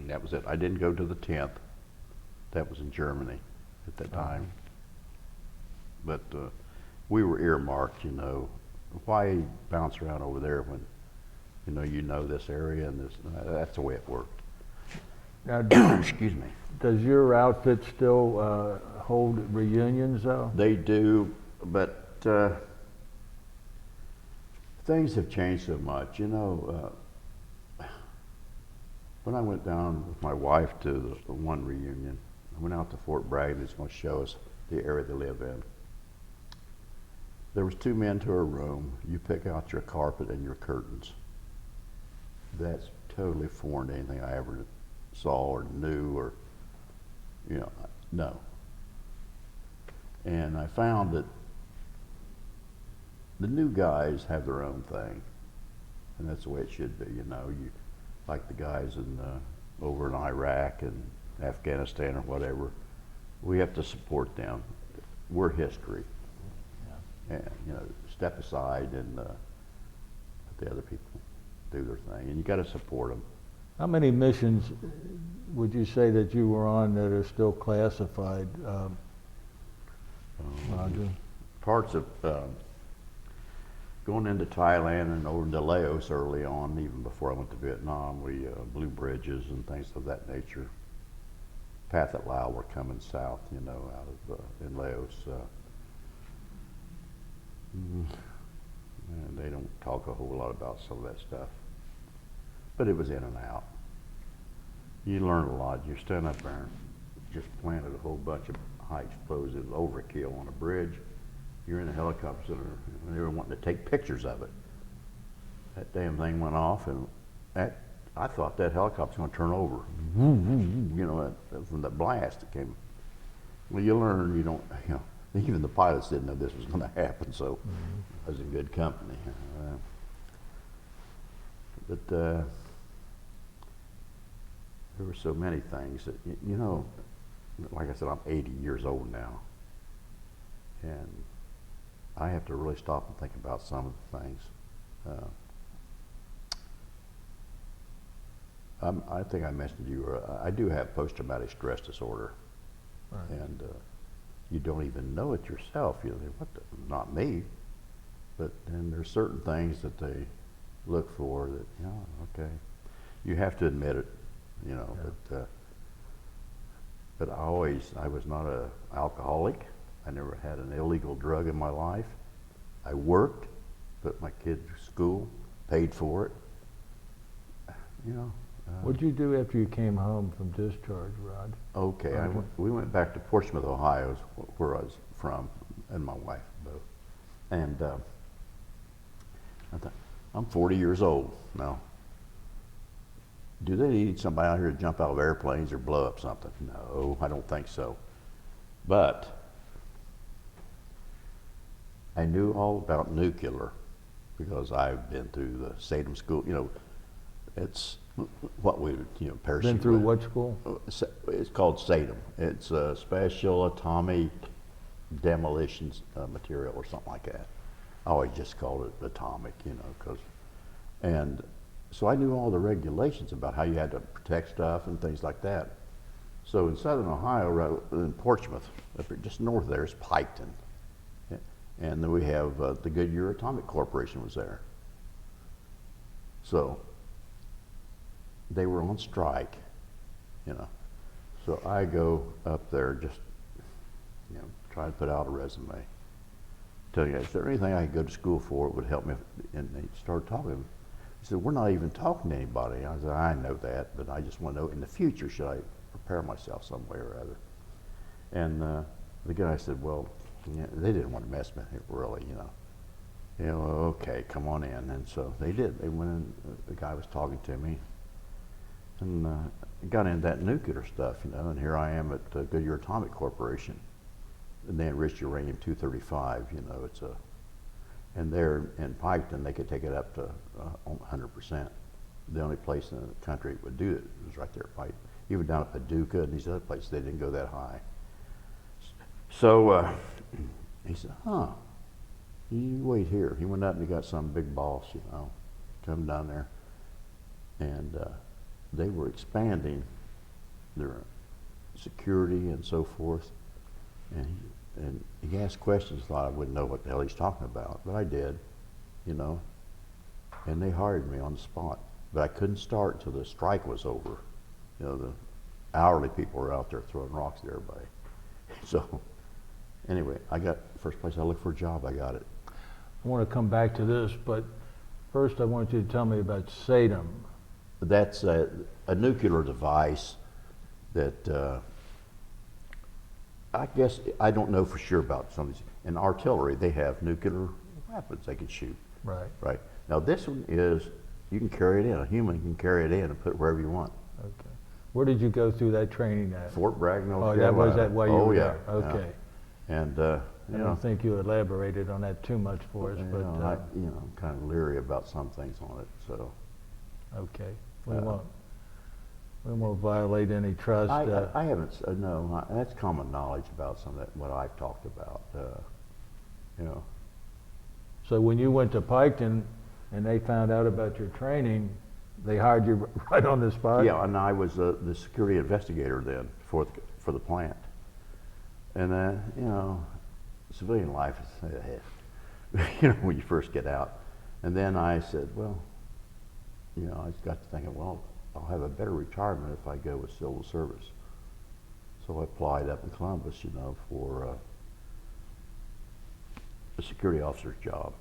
That was it. I didn't go to the 10th. That was in Germany at that time. But we were earmarked, you know. Why bounce around over there when, you know this area and this, that's the way it worked. Now, Excuse me. does your outfit still hold reunions though? They do, but things have changed so much. You know, when I went down with my wife to the one reunion, I went out to Fort Bragg, and it's going to show us the area they live in. There was 2 men to a room. You pick out your carpet and your curtains. That's totally foreign to anything I ever saw or knew or, no. And I found that the new guys have their own thing, and that's the way it should be. You know, you like the guys in over in Iraq and Afghanistan or whatever. We have to support them. We're history, and step aside and let the other people do their thing, and you got to support them. How many missions would you say that you were on that are still classified, Roger? Parts of going into Thailand and over into Laos early on, even before I went to Vietnam, we blew bridges and things of that nature. Pathet Lao were coming south, out of in Laos. And they don't talk a whole lot about some of that stuff, but it was in and out. You learn a lot. You stand up there and just planted a whole bunch of high explosive overkill on a bridge. You're in a helicopter, and they were wanting to take pictures of it. That damn thing went off, and I thought that helicopter was going to turn over. From the blast that came. Well, you learn. You don't. Even the pilots didn't know this was going to happen, so I was in good company. But there were so many things that like I said, I'm 80 years old now, and I have to really stop and think about some of the things. I think I mentioned to you, I do have post-traumatic stress disorder, Right. and you don't even know it yourself. You think, not me, but then there's certain things that they look for that, okay, you have to admit it, Yeah. but I was not an alcoholic. I never had an illegal drug in my life. I worked, put my kids to school, paid for it. What'd you do after you came home from discharge, Rod? Okay, Okay. we went back to Portsmouth, Ohio, is where I was from, and my wife both. And I thought, I'm 40 years old now. Do they need somebody out here to jump out of airplanes or blow up something? No, I don't think so. But I knew all about nuclear because I've been through the Salem school. It's what we parachute. Been through with. what school? It's called Salem. It's a special atomic demolition material or something like that. I always just called it atomic, and so I knew all the regulations about how you had to protect stuff and things like that. So in southern Ohio, right in Portsmouth, up here, just north of there is Piketon. and then we have the Goodyear Atomic Corporation was there. So they were on strike, you know. So I go up there, just, you know, try to put out a resume. Tell you, is there anything I could go to school for that would help me? And they started talking. He said, we're not even talking to anybody. I said, I know that, but I just want to know in the future, should I prepare myself some way or other? And the guy said, well, yeah, they didn't want to mess with me, really, you know. You know, okay, come on in. And so they did. They went in, the guy was talking to me, and got into that nuclear stuff, you know, and here I am at Goodyear Atomic Corporation. And they enriched uranium-235, you know, it's a, and there in Piketon, they could take it up to 100%. The only place in the country that would do it was right there at Piketon. Even down at Paducah and these other places, they didn't go that high. So he said, huh, you wait here. He went up and he got some big boss, you know, come down there. And they were expanding their security and so forth. And he asked questions, thought I wouldn't know what the hell he's talking about, but I did, you know. And they hired me on the spot. But I couldn't start until the strike was over. You know, the hourly people were out there throwing rocks at everybody. So anyway, I got, first place I looked for a job, I got it. I want to come back to this, but first I want you to tell me about SATM. That's a nuclear device that I guess, I don't know for sure about some of these. In artillery, they have nuclear weapons they can shoot. Right. Right. Now this one is, you can carry it in. A human can carry it in and put it wherever you want. Okay. Where did you go through that training at? Fort Bragg, North Oh, Carolina. that was that while you were yeah, there. Okay. Yeah. And I you don't know, think you elaborated on that too much for us, but I'm kind of leery about some things on it. So okay, we won't violate any trust. I haven't. No, that's common knowledge about some of that, what I've talked about. You know. So when you went to Piketon and they found out about your training, they hired you right on the spot? Yeah, and I was the security investigator then for the plant. And you know, civilian life is, you know, when you first get out. And then I said, well, you know, I just got to thinking, well, I'll have a better retirement if I go with civil service. So I applied up in Columbus, you know, for a security officer's job.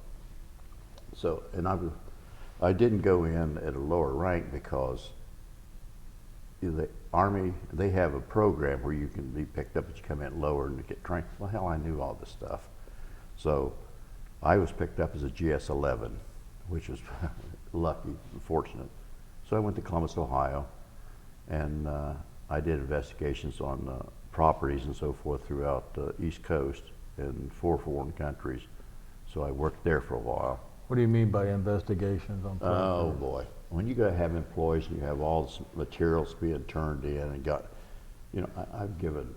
So, and I didn't go in at a lower rank because the Army, they have a program where you can be picked up, but you come in lower and get trained. Well, hell, I knew all this stuff. So I was picked up as a GS-11, which was lucky and fortunate. So I went to Columbus, Ohio, and I did investigations on properties and so forth throughout the East Coast in 4 foreign countries. So I worked there for a while. What do you mean by investigations on property? Oh boy, when you gotta have employees and you have all this materials being turned in and got, you know, I've given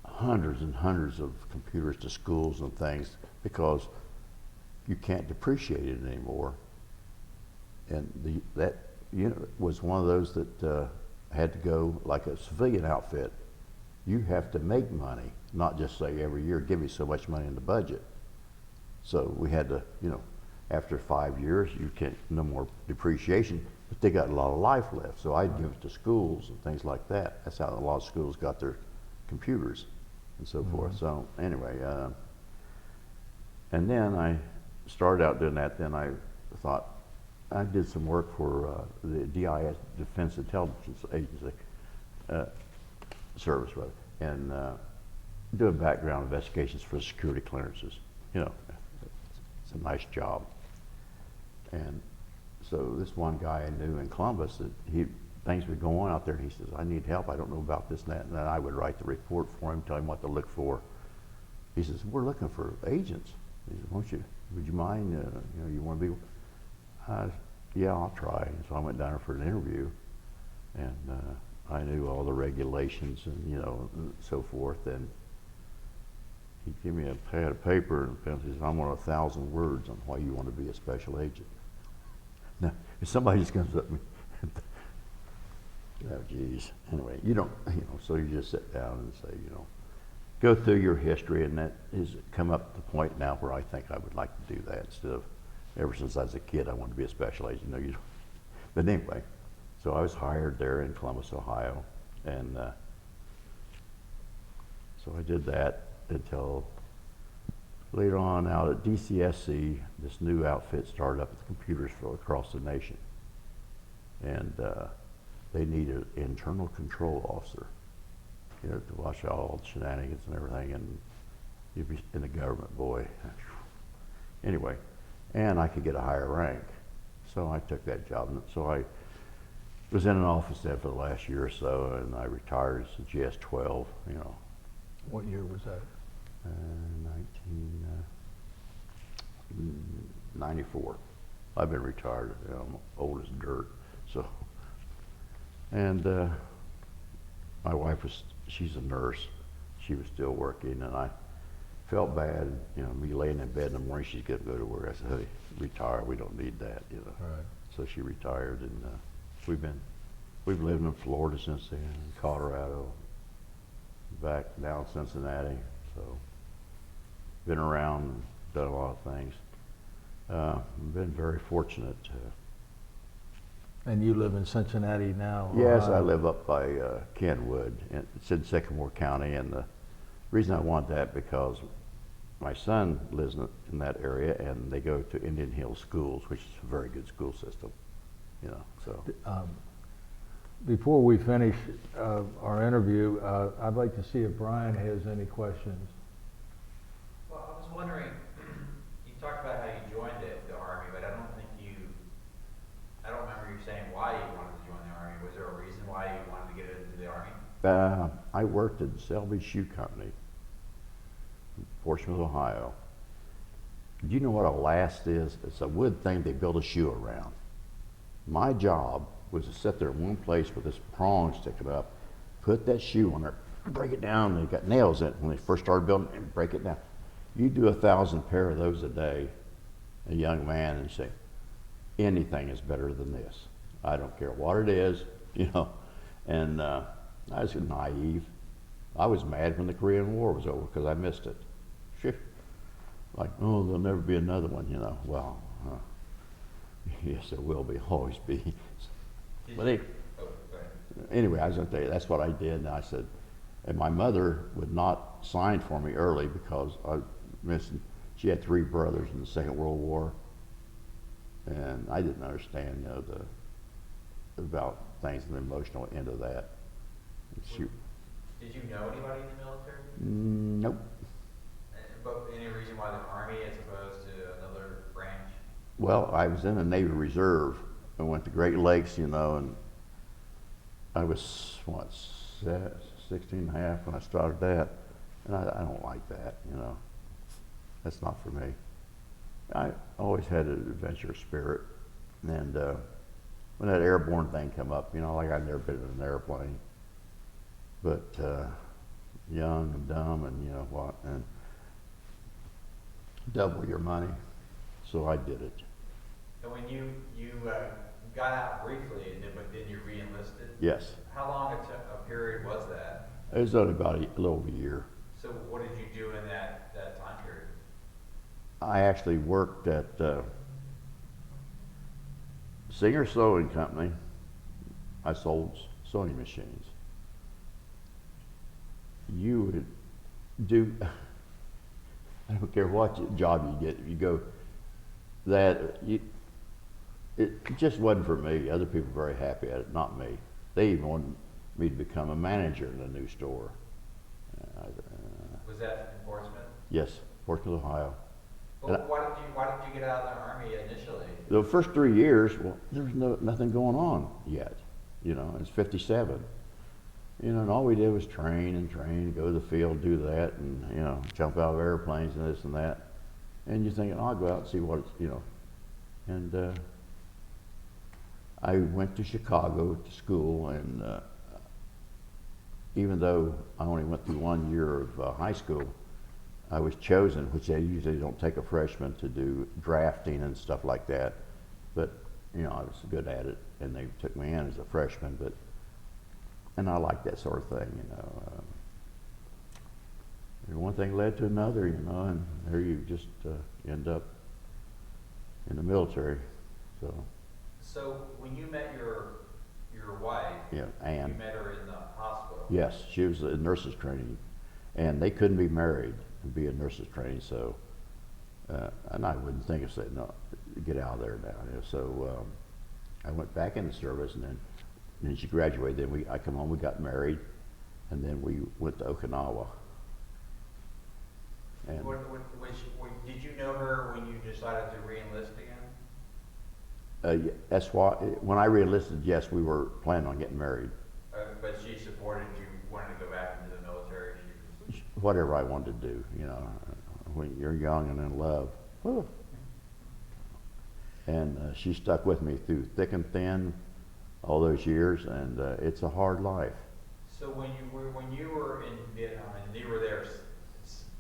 hundreds and hundreds of computers to schools and things because you can't depreciate it anymore. And that unit was one of those that had to go like a civilian outfit. You have to make money, not just say every year, give me so much money in the budget. So we had to, you know, after 5 years, you can't, no more depreciation, but they got a lot of life left. So I'd give it to schools and things like that. That's how a lot of schools got their computers and so forth. So anyway, and then I started out doing that. Then I thought, I did some work for the DIS, Defense Intelligence Agency, Service rather, and doing background investigations for security clearances. You know, it's a nice job. And so this one guy I knew in Columbus, that things were going out there, and he says, I need help, I don't know about this and that. And then I would write the report for him, tell him what to look for. He says, we're looking for agents. He said, would you mind, you know, you want to be? Yeah, I'll try. And so I went down there for an interview, and I knew all the regulations and, you know, and so forth. And he gave me a pad of paper and pen. He says, I want 1,000 words on why you want to be a special agent. Now, if somebody just comes up to me, oh geez. Anyway, you don't, you know, so you just sit down and say, you know, go through your history, and that has come up to the point now where I think I would like to do that instead of, ever since I was a kid, I wanted to be a special agent. But anyway, so I was hired there in Columbus, Ohio, and so I did that until later on out at DCSC, this new outfit started up with computers for across the nation. And they needed an internal control officer, to watch all the shenanigans and everything, and you'd be in the government, boy. Anyway, and I could get a higher rank. So I took that job. And so I was in an office there for the last year or so, and I retired as a GS-12, What year was that? 1994. I've been retired. I'm old as dirt. So, and my wife she's a nurse. She was still working, and I felt bad, me laying in bed in the morning, she's going to go to work. I said, hey, retire, we don't need that, Right. So she retired, and we've lived in Florida since then, Colorado, back down Cincinnati, so been around, done a lot of things. Been very fortunate. And you live in Cincinnati now? Yes, Ohio? I live up by Kenwood, and it's in Sycamore County, and the reason I want that because my son lives in that area, and they go to Indian Hill schools, which is a very good school system, so. Before we finish our interview, I'd like to see if Brian has any questions. Well, I was wondering, you talked about how you joined the Army, but I don't remember you saying why you wanted to join the Army. Was there a reason why you wanted to get into the Army? I worked at Selby Shoe Company, in Portsmouth, Ohio. Do you know what a last is? It's a wood thing they build a shoe around. My job was to sit there in one place with this prong sticking up, put that shoe on there, break it down. They got nails in it when they first started building it, and break it down. You do 1,000 pair of those a day, a young man, and say, anything is better than this. I don't care what it is, And I was naive. I was mad when the Korean War was over because I missed it. Phew. Like, oh, there'll never be another one, Well, yes, there will be, always be. But anyway, I was going to tell you, that's what I did. And I said, and my mother would not sign for me early because she had 3 brothers in the Second World War. And I didn't understand, about things and the emotional end of that. Did you know anybody in the military? Nope. But any reason why the Army as opposed to another branch? Well, I was in the Navy Reserve. I went to Great Lakes, and I was, 16 and a half when I started that. And I don't like that, That's not for me. I always had an adventurous spirit. And when that airborne thing come up, like I'd never been in an airplane. But young and dumb and and double your money. So I did it. And when you got out briefly, but then you re-enlisted? Yes. How long a period was that? It was only about a little over a year. So what did you do in that time period? I actually worked at Singer Sewing Company. I sold sewing machines. You would do, I don't care what job you get, if you go, it just wasn't for me. Other people were very happy at it, not me. They even wanted me to become a manager in a new store. Was that in Portsmouth? Yes, Portsmouth, Ohio. Well, why did you get out of the Army initially? The first 3 years, well, there was nothing going on yet. It's 57. And all we did was train, go to the field, do that, and, jump out of airplanes and this and that. And you're thinking, I'll go out and see what it's, And I went to Chicago to school, and even though I only went through 1 year of high school, I was chosen, which they usually don't take a freshman to do drafting and stuff like that. But, I was good at it, and they took me in as a freshman. And I like that sort of thing, one thing led to another, and there you just end up in the military. So when you met your wife, Yeah, you and met her in the hospital. yes, she was in nurses training, and they couldn't be married and be in nurses training. So, and I wouldn't think of saying no, get out of there now. So I went back in the service, and then she graduated. Then I come home, we got married, and then we went to Okinawa. And Did you know her when you decided to re-enlist again? that's why when I re-enlisted, yes, we were planning on getting married. But she supported you wanting to go back into the military. Whatever I wanted to do, when you're young and in love. Whew. And she stuck with me through thick and thin all those years, and it's a hard life. So when you were in Vietnam, and you were there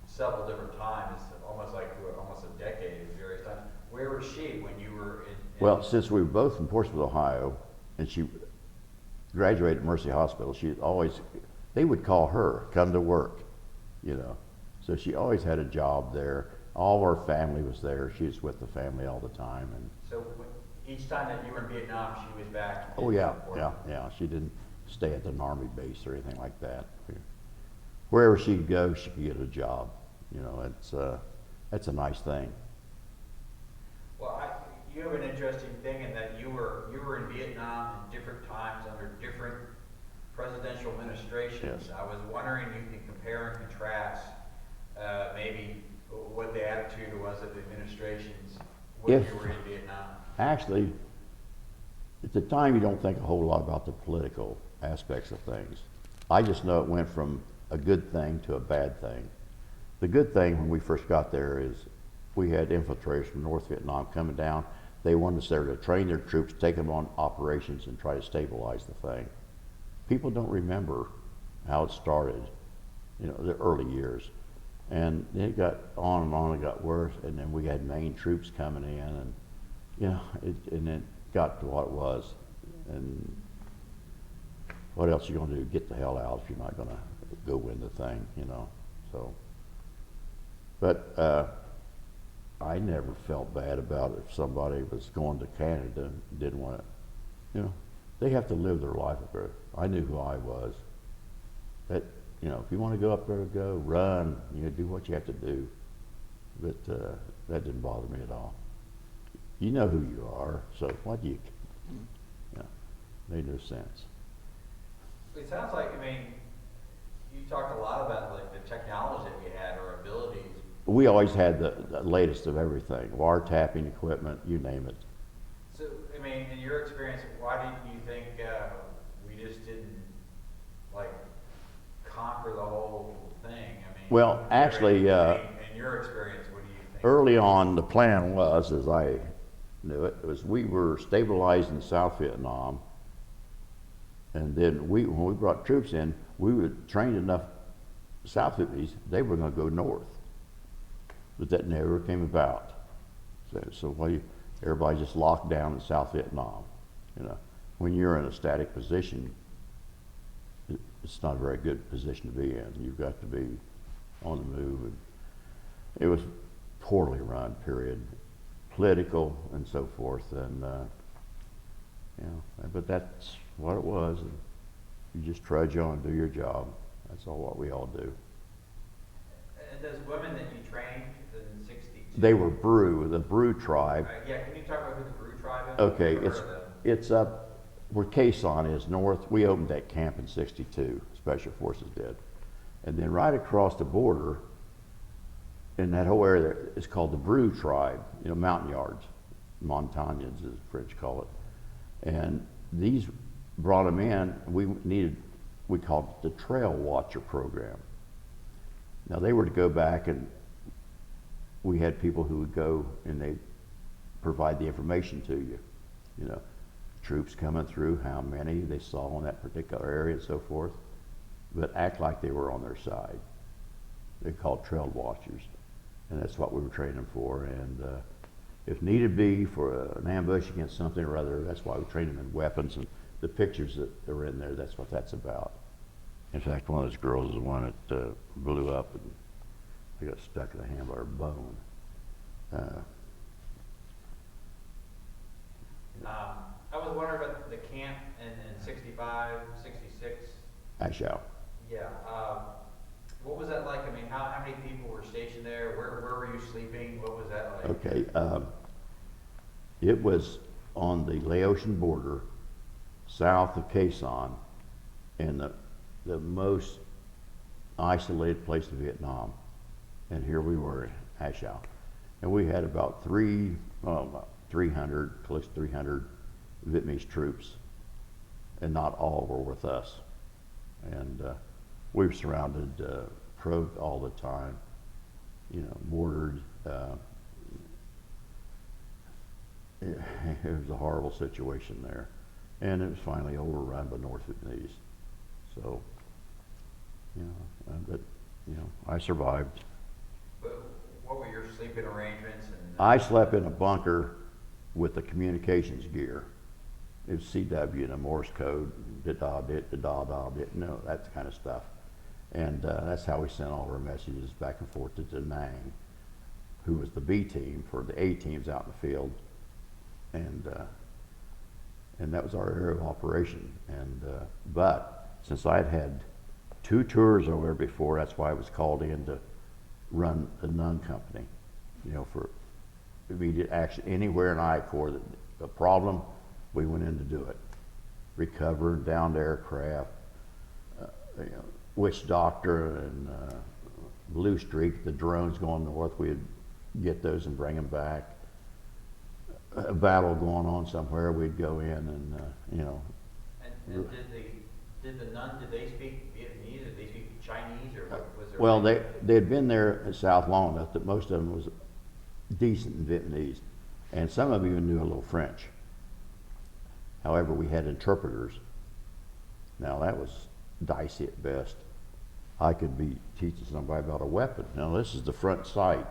several different times, almost a decade at various times, where was she when you were in Well, since we were both from Portsmouth, Ohio, and she graduated at Mercy Hospital, they would call her, come to work, So she always had a job there. All of our family was there. She was with the family all the time. And so each time that you were in Vietnam, she was back? oh yeah. She didn't stay at an army base or anything like that. Wherever she'd go, she could get a job. That's a nice thing. Well, you have an interesting thing in that you were in Vietnam in different times under different presidential administrations. Yes. I was wondering if you can compare and contrast maybe what the attitude was of the administrations when you were in Vietnam. Actually, at the time, you don't think a whole lot about the political aspects of things. I just know it went from a good thing to a bad thing. The good thing when we first got there is we had infantry from North Vietnam coming down. They wanted us there to train their troops, take them on operations, and try to stabilize the thing. People don't remember how it started, the early years. And it got on and on, it got worse, and then we had Maine troops coming in, and and it got to what it was. And what else are you going to do? Get the hell out if you're not going to go win the thing, So, but I never felt bad about it if somebody was going to Canada and didn't want it. They have to live their life up there. I knew who I was. That if you want to go up there, go run. Do what you have to do. But that didn't bother me at all. You know who you are, so what do you? Made no sense. It sounds like, you talked a lot about like the technology that you had or abilities. We always had the latest of everything, wiretapping equipment, you name it. So, in your experience, why didn't you think we just didn't conquer the whole thing? Well, actually, in your experience, what do you think? Early on, the plan was, as I knew it, was we were stabilizing South Vietnam, and then when we brought troops in, we would train enough South Vietnamese, they were going to go north. But that never came about. So everybody just locked down in South Vietnam. When you're in a static position, it's not a very good position to be in. You've got to be on the move. And it was poorly run, period. Political and so forth. And, but that's what it was. And you just trudge on and do your job. That's all what we all do. And those women that you trained in 62? They were the Brew tribe. Yeah, can you talk about who the Brew tribe is? Okay, it's up where Quezon is north. We opened that camp in 62, Special Forces did. And then right across the border, in that whole area there, it's called the Brew tribe, mountain yards. Montagnons, as the French call it. And these brought them in, we called it the Trail Watcher program. Now they were to go back, and we had people who would go and they'd provide the information to you. Troops coming through, how many they saw in that particular area and so forth, but act like they were on their side. They're called Trail Watchers, and that's what we were training them for. And if needed be for an ambush against something or other, that's why we trained them in weapons. And the pictures that are in there, that's what that's about. In fact, one of those girls is the one that blew up. And we got stuck in the handlebar bone. I was wondering about the camp in 65, 66. Ashau. Yeah, what was that like? I mean, how many people were stationed there? Where were you sleeping? What was that like? Okay, it was on the Laotian border, south of Quezon, and the most isolated place in Vietnam. And here we were in Ashau. And we had about 300, close to 300 Vietnamese troops, and not all were with us. And we were surrounded, probed all the time, mortared. It was a horrible situation there. And it was finally overrun by North Vietnamese. So, but, I survived. But what were your sleeping arrangements? And I slept in a bunker with the communications gear. It was CW and a Morse code, da-da-dit, da-da-da-dit, that kind of stuff. And that's how we sent all of our messages back and forth to Da Nang, who was the B team for the A teams out in the field. And that was our area of operation. And but since I'd had 2 tours over there before, that's why I was called in to run the Nun Company, for immediate action anywhere in I Corps. The problem, we went in to do it. Recover downed aircraft, Witch Doctor and Blue Streak, the drones going north, we'd get those and bring them back. A battle going on somewhere, we'd go in and, And did the Nun, did they speak Vietnamese, did they speak Chinese, or what was there? Well, they'd been there at South long enough that most of them was decent in Vietnamese, and some of them even knew a little French. However, we had interpreters. Now that was dicey at best. I could be teaching somebody about a weapon. Now this is the front sight.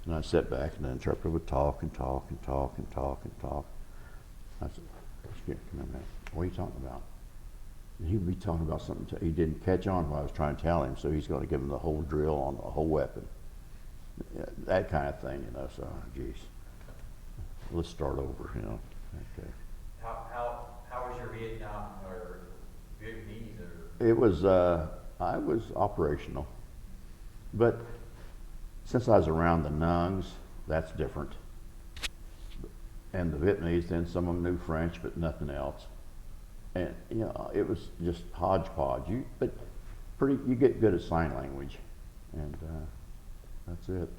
And I'd sit back and the interpreter would talk and talk and talk and talk and talk. I said, "Come here, man. What are you talking about?" And he'd be talking about something he didn't catch on what I was trying to tell him, so he's going to give him the whole drill on the whole weapon. That kind of thing, so, geez. Let's start over, Okay. How was your Vietnam or Vietnamese or? It was, I was operational. But since I was around the Nuns, that's different. And the Vietnamese, then some of them knew French, but nothing else. And, it was just hodgepodge. You get good at sign language. And that's it.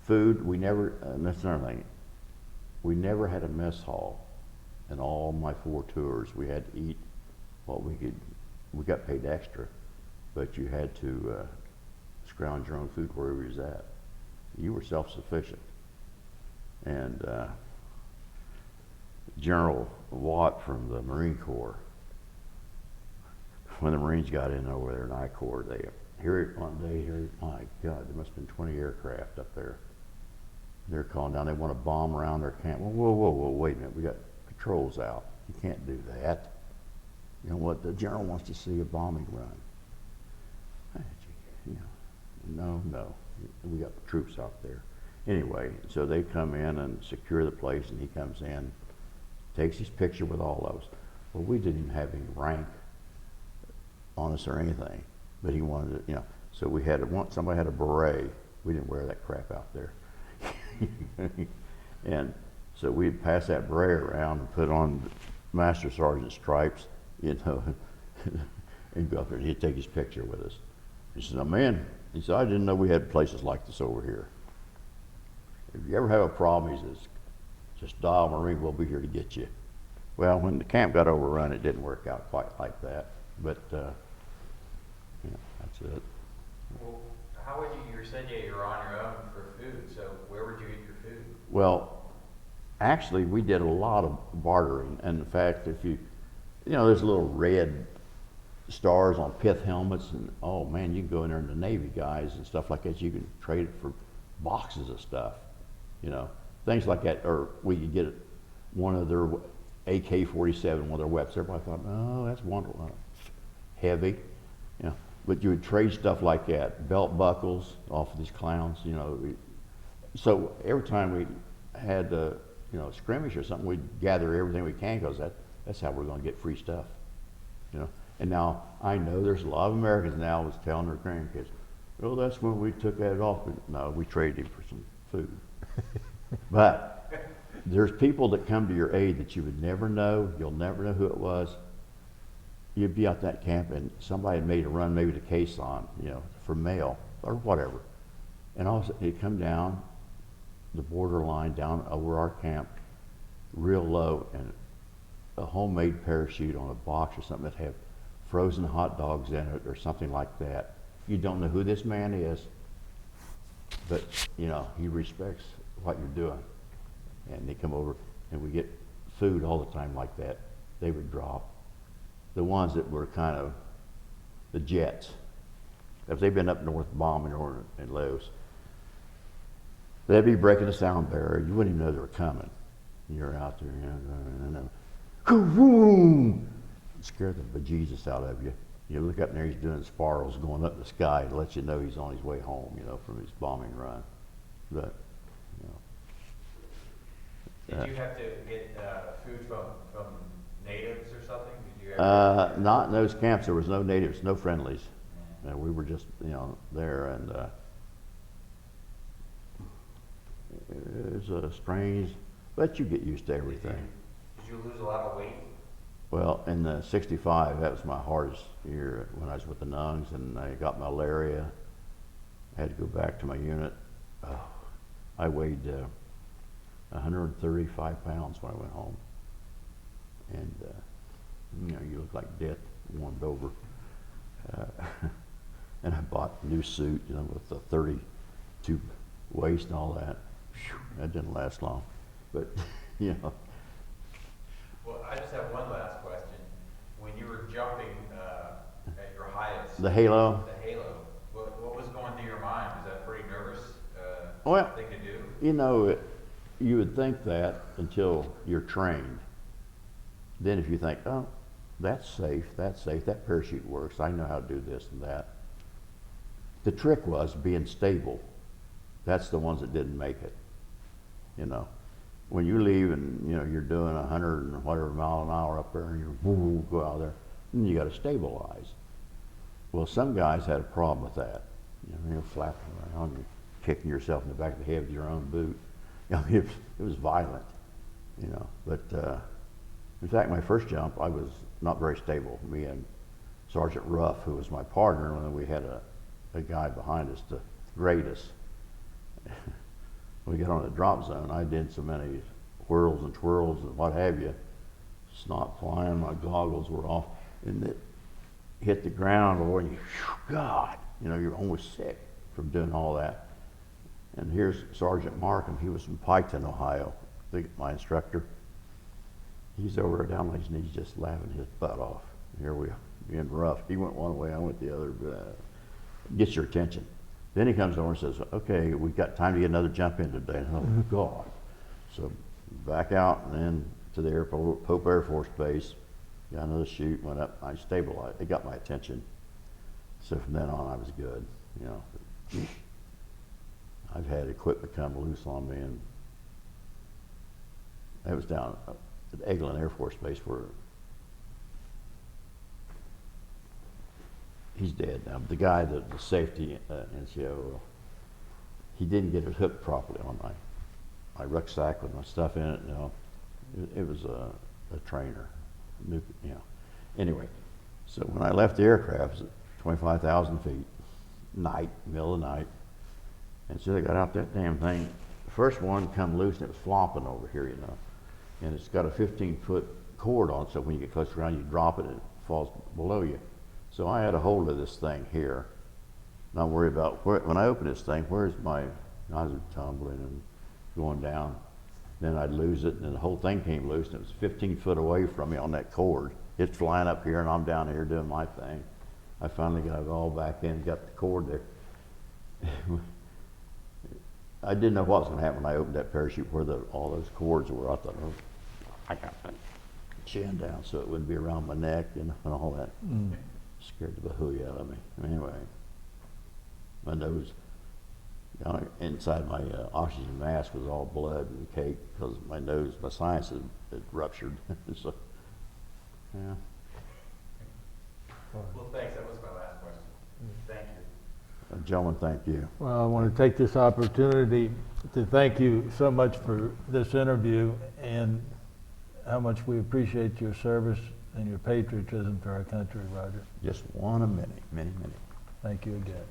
Food, and that's another thing. We never had a mess hall in all my 4 tours. We had to eat what we could. We got paid extra, but you had to scrounge your own food wherever you was at. You were self-sufficient. And General Watt from the Marine Corps, when the Marines got in over there in I Corps, my God, there must have been 20 aircraft up there. They're calling down, they want to bomb around their camp. Whoa, wait a minute, we got patrols out. You can't do that. You know what, the general wants to see a bombing run. No, we got troops out there. Anyway, so they come in and secure the place, and he comes in, takes his picture with all of us. Well, we didn't even have any rank on us or anything, but he wanted to, so we had somebody had a beret. We didn't wear that crap out there. And so we'd pass that beret around and put on Master Sergeant stripes, and go up there and he'd take his picture with us. He said, "Now, man," he said, "I didn't know we had places like this over here. If you ever have a problem," he says, "just dial Marine, we'll be here to get you." Well, when the camp got overrun, it didn't work out quite like that, but that's it. Well, how would you said you were on your own for food, so where would you eat your food? Well, actually, we did a lot of bartering, and in fact, if there's little red stars on pith helmets, and oh man, you can go in there and the Navy guys and stuff like that, you can trade it for boxes of stuff, things like that. Or we could get one of their AK-47, one of their weapons. Everybody thought, "Oh, that's wonderful, heavy." But you would trade stuff like that, belt buckles off of these clowns, you know. So every time we had a skirmish or something, we'd gather everything we can because that's how we're going to get free stuff, you know. And now I know there's a lot of Americans now was telling their grandkids, well, that's when we took that off. But no, we traded him for some food. But there's people that come to your aid that you would never know. You'll never know who it was. You'd be out that camp and somebody had made a run maybe to Quezon, you know, for mail or whatever. And all of a sudden he'd come down the borderline down over our camp real low and a homemade parachute on a box or something that have frozen hot dogs in it or something like that. You don't know who this man is, but you know, he respects what you're doing. And they come over and we get food all the time like that. They would drop. The ones that were kind of the jets, if they've been up north bombing or in Laos, they'd be breaking the sound barrier. You wouldn't even know they were coming. You're out there, you know, boom! Scare the bejesus out of you. You look up there, he's doing spirals going up the sky to let you know he's on his way home, you know, from his bombing run. But, you know. Did you have to get food from natives or something? Did you ever? Not in those camps. There was no natives, no friendlies. And we were just, you know, there, and it was strange, but you get used to everything. Did you lose a lot of weight? Well, in the 65, that was my hardest year when I was with the nuns, and I got malaria. I had to go back to my unit. I weighed 135 pounds when I went home. And, you know, you look like death warmed over. And I bought a new suit, you know, with the 32 waist and all that. Whew, that didn't last long, but, you know. Well, I just have one last question. When you were jumping at your highest, The halo? What was going through your mind? Was that a pretty nervous Well, thing to do? you know, you would think that until you're trained. Then if you think, oh, that's safe, that parachute works, I know how to do this and that. The trick was being stable. That's the ones that didn't make it, you know. When you leave and, you know, you're doing 100 and whatever mile an hour up there and you woo, go out there, then you got to stabilize. Well, some guys had a problem with that. You know, you're flapping around, you're kicking yourself in the back of the head with your own boot. You know, it was violent, you know. But in fact, my first jump, I was not very stable. Me and Sergeant Ruff, who was my partner, and then we had a guy behind us to grade us. We got on the drop zone. I did so many whirls and twirls and what have you. Snot flying, my goggles were off, and it hit the ground, or you, God, you know, you're almost sick from doing all that. And here's Sergeant Markham. He was from Piketon, Ohio, my instructor. He's over down on his knees just laughing his butt off. Here we are, being rough. He went one way, I went the other. Gets your attention. Then he comes over and says, okay, we've got time to get another jump in today. Oh, God. So back out and then to the airport, Pope Air Force Base. Got another chute, went up, I stabilized. It got my attention. So from then on, I was good, you know. I've had equipment come loose on me, and that was down at Eglin Air Force Base where he's dead now. The guy, the safety NCO, he didn't get it hooked properly on my rucksack with my stuff in it. You know, it was a trainer, you know. Anyway, so when I left the aircraft, it was at 25,000 feet, night, middle of the night, and so I got out that damn thing. The first one come loose and it was flopping over here, you know, and it's got a 15-foot cord on it, so when you get close to the ground, you drop it and it falls below you. So I had a hold of this thing here, not worry about when I open this thing, where's my, I was tumbling and going down. Then I'd lose it, and then the whole thing came loose, and it was 15 foot away from me on that cord. It's flying up here, and I'm down here doing my thing. I finally got it all back in, got the cord there. I didn't know what was going to happen when I opened that parachute, where all those cords were. I thought, oh, I got my chin down so it wouldn't be around my neck and all that. Scared the bahooey out of me. Anyway, my nose, inside my oxygen mask was all blood and cake because my nose, my sinus had ruptured. So, yeah. Well, thanks, that was my last question. Thank you. Gentlemen, thank you. Well, I want to take this opportunity to thank you so much for this interview and how much we appreciate your service and your patriotism to our country, Roger. Just one of many, many, many. Thank you again.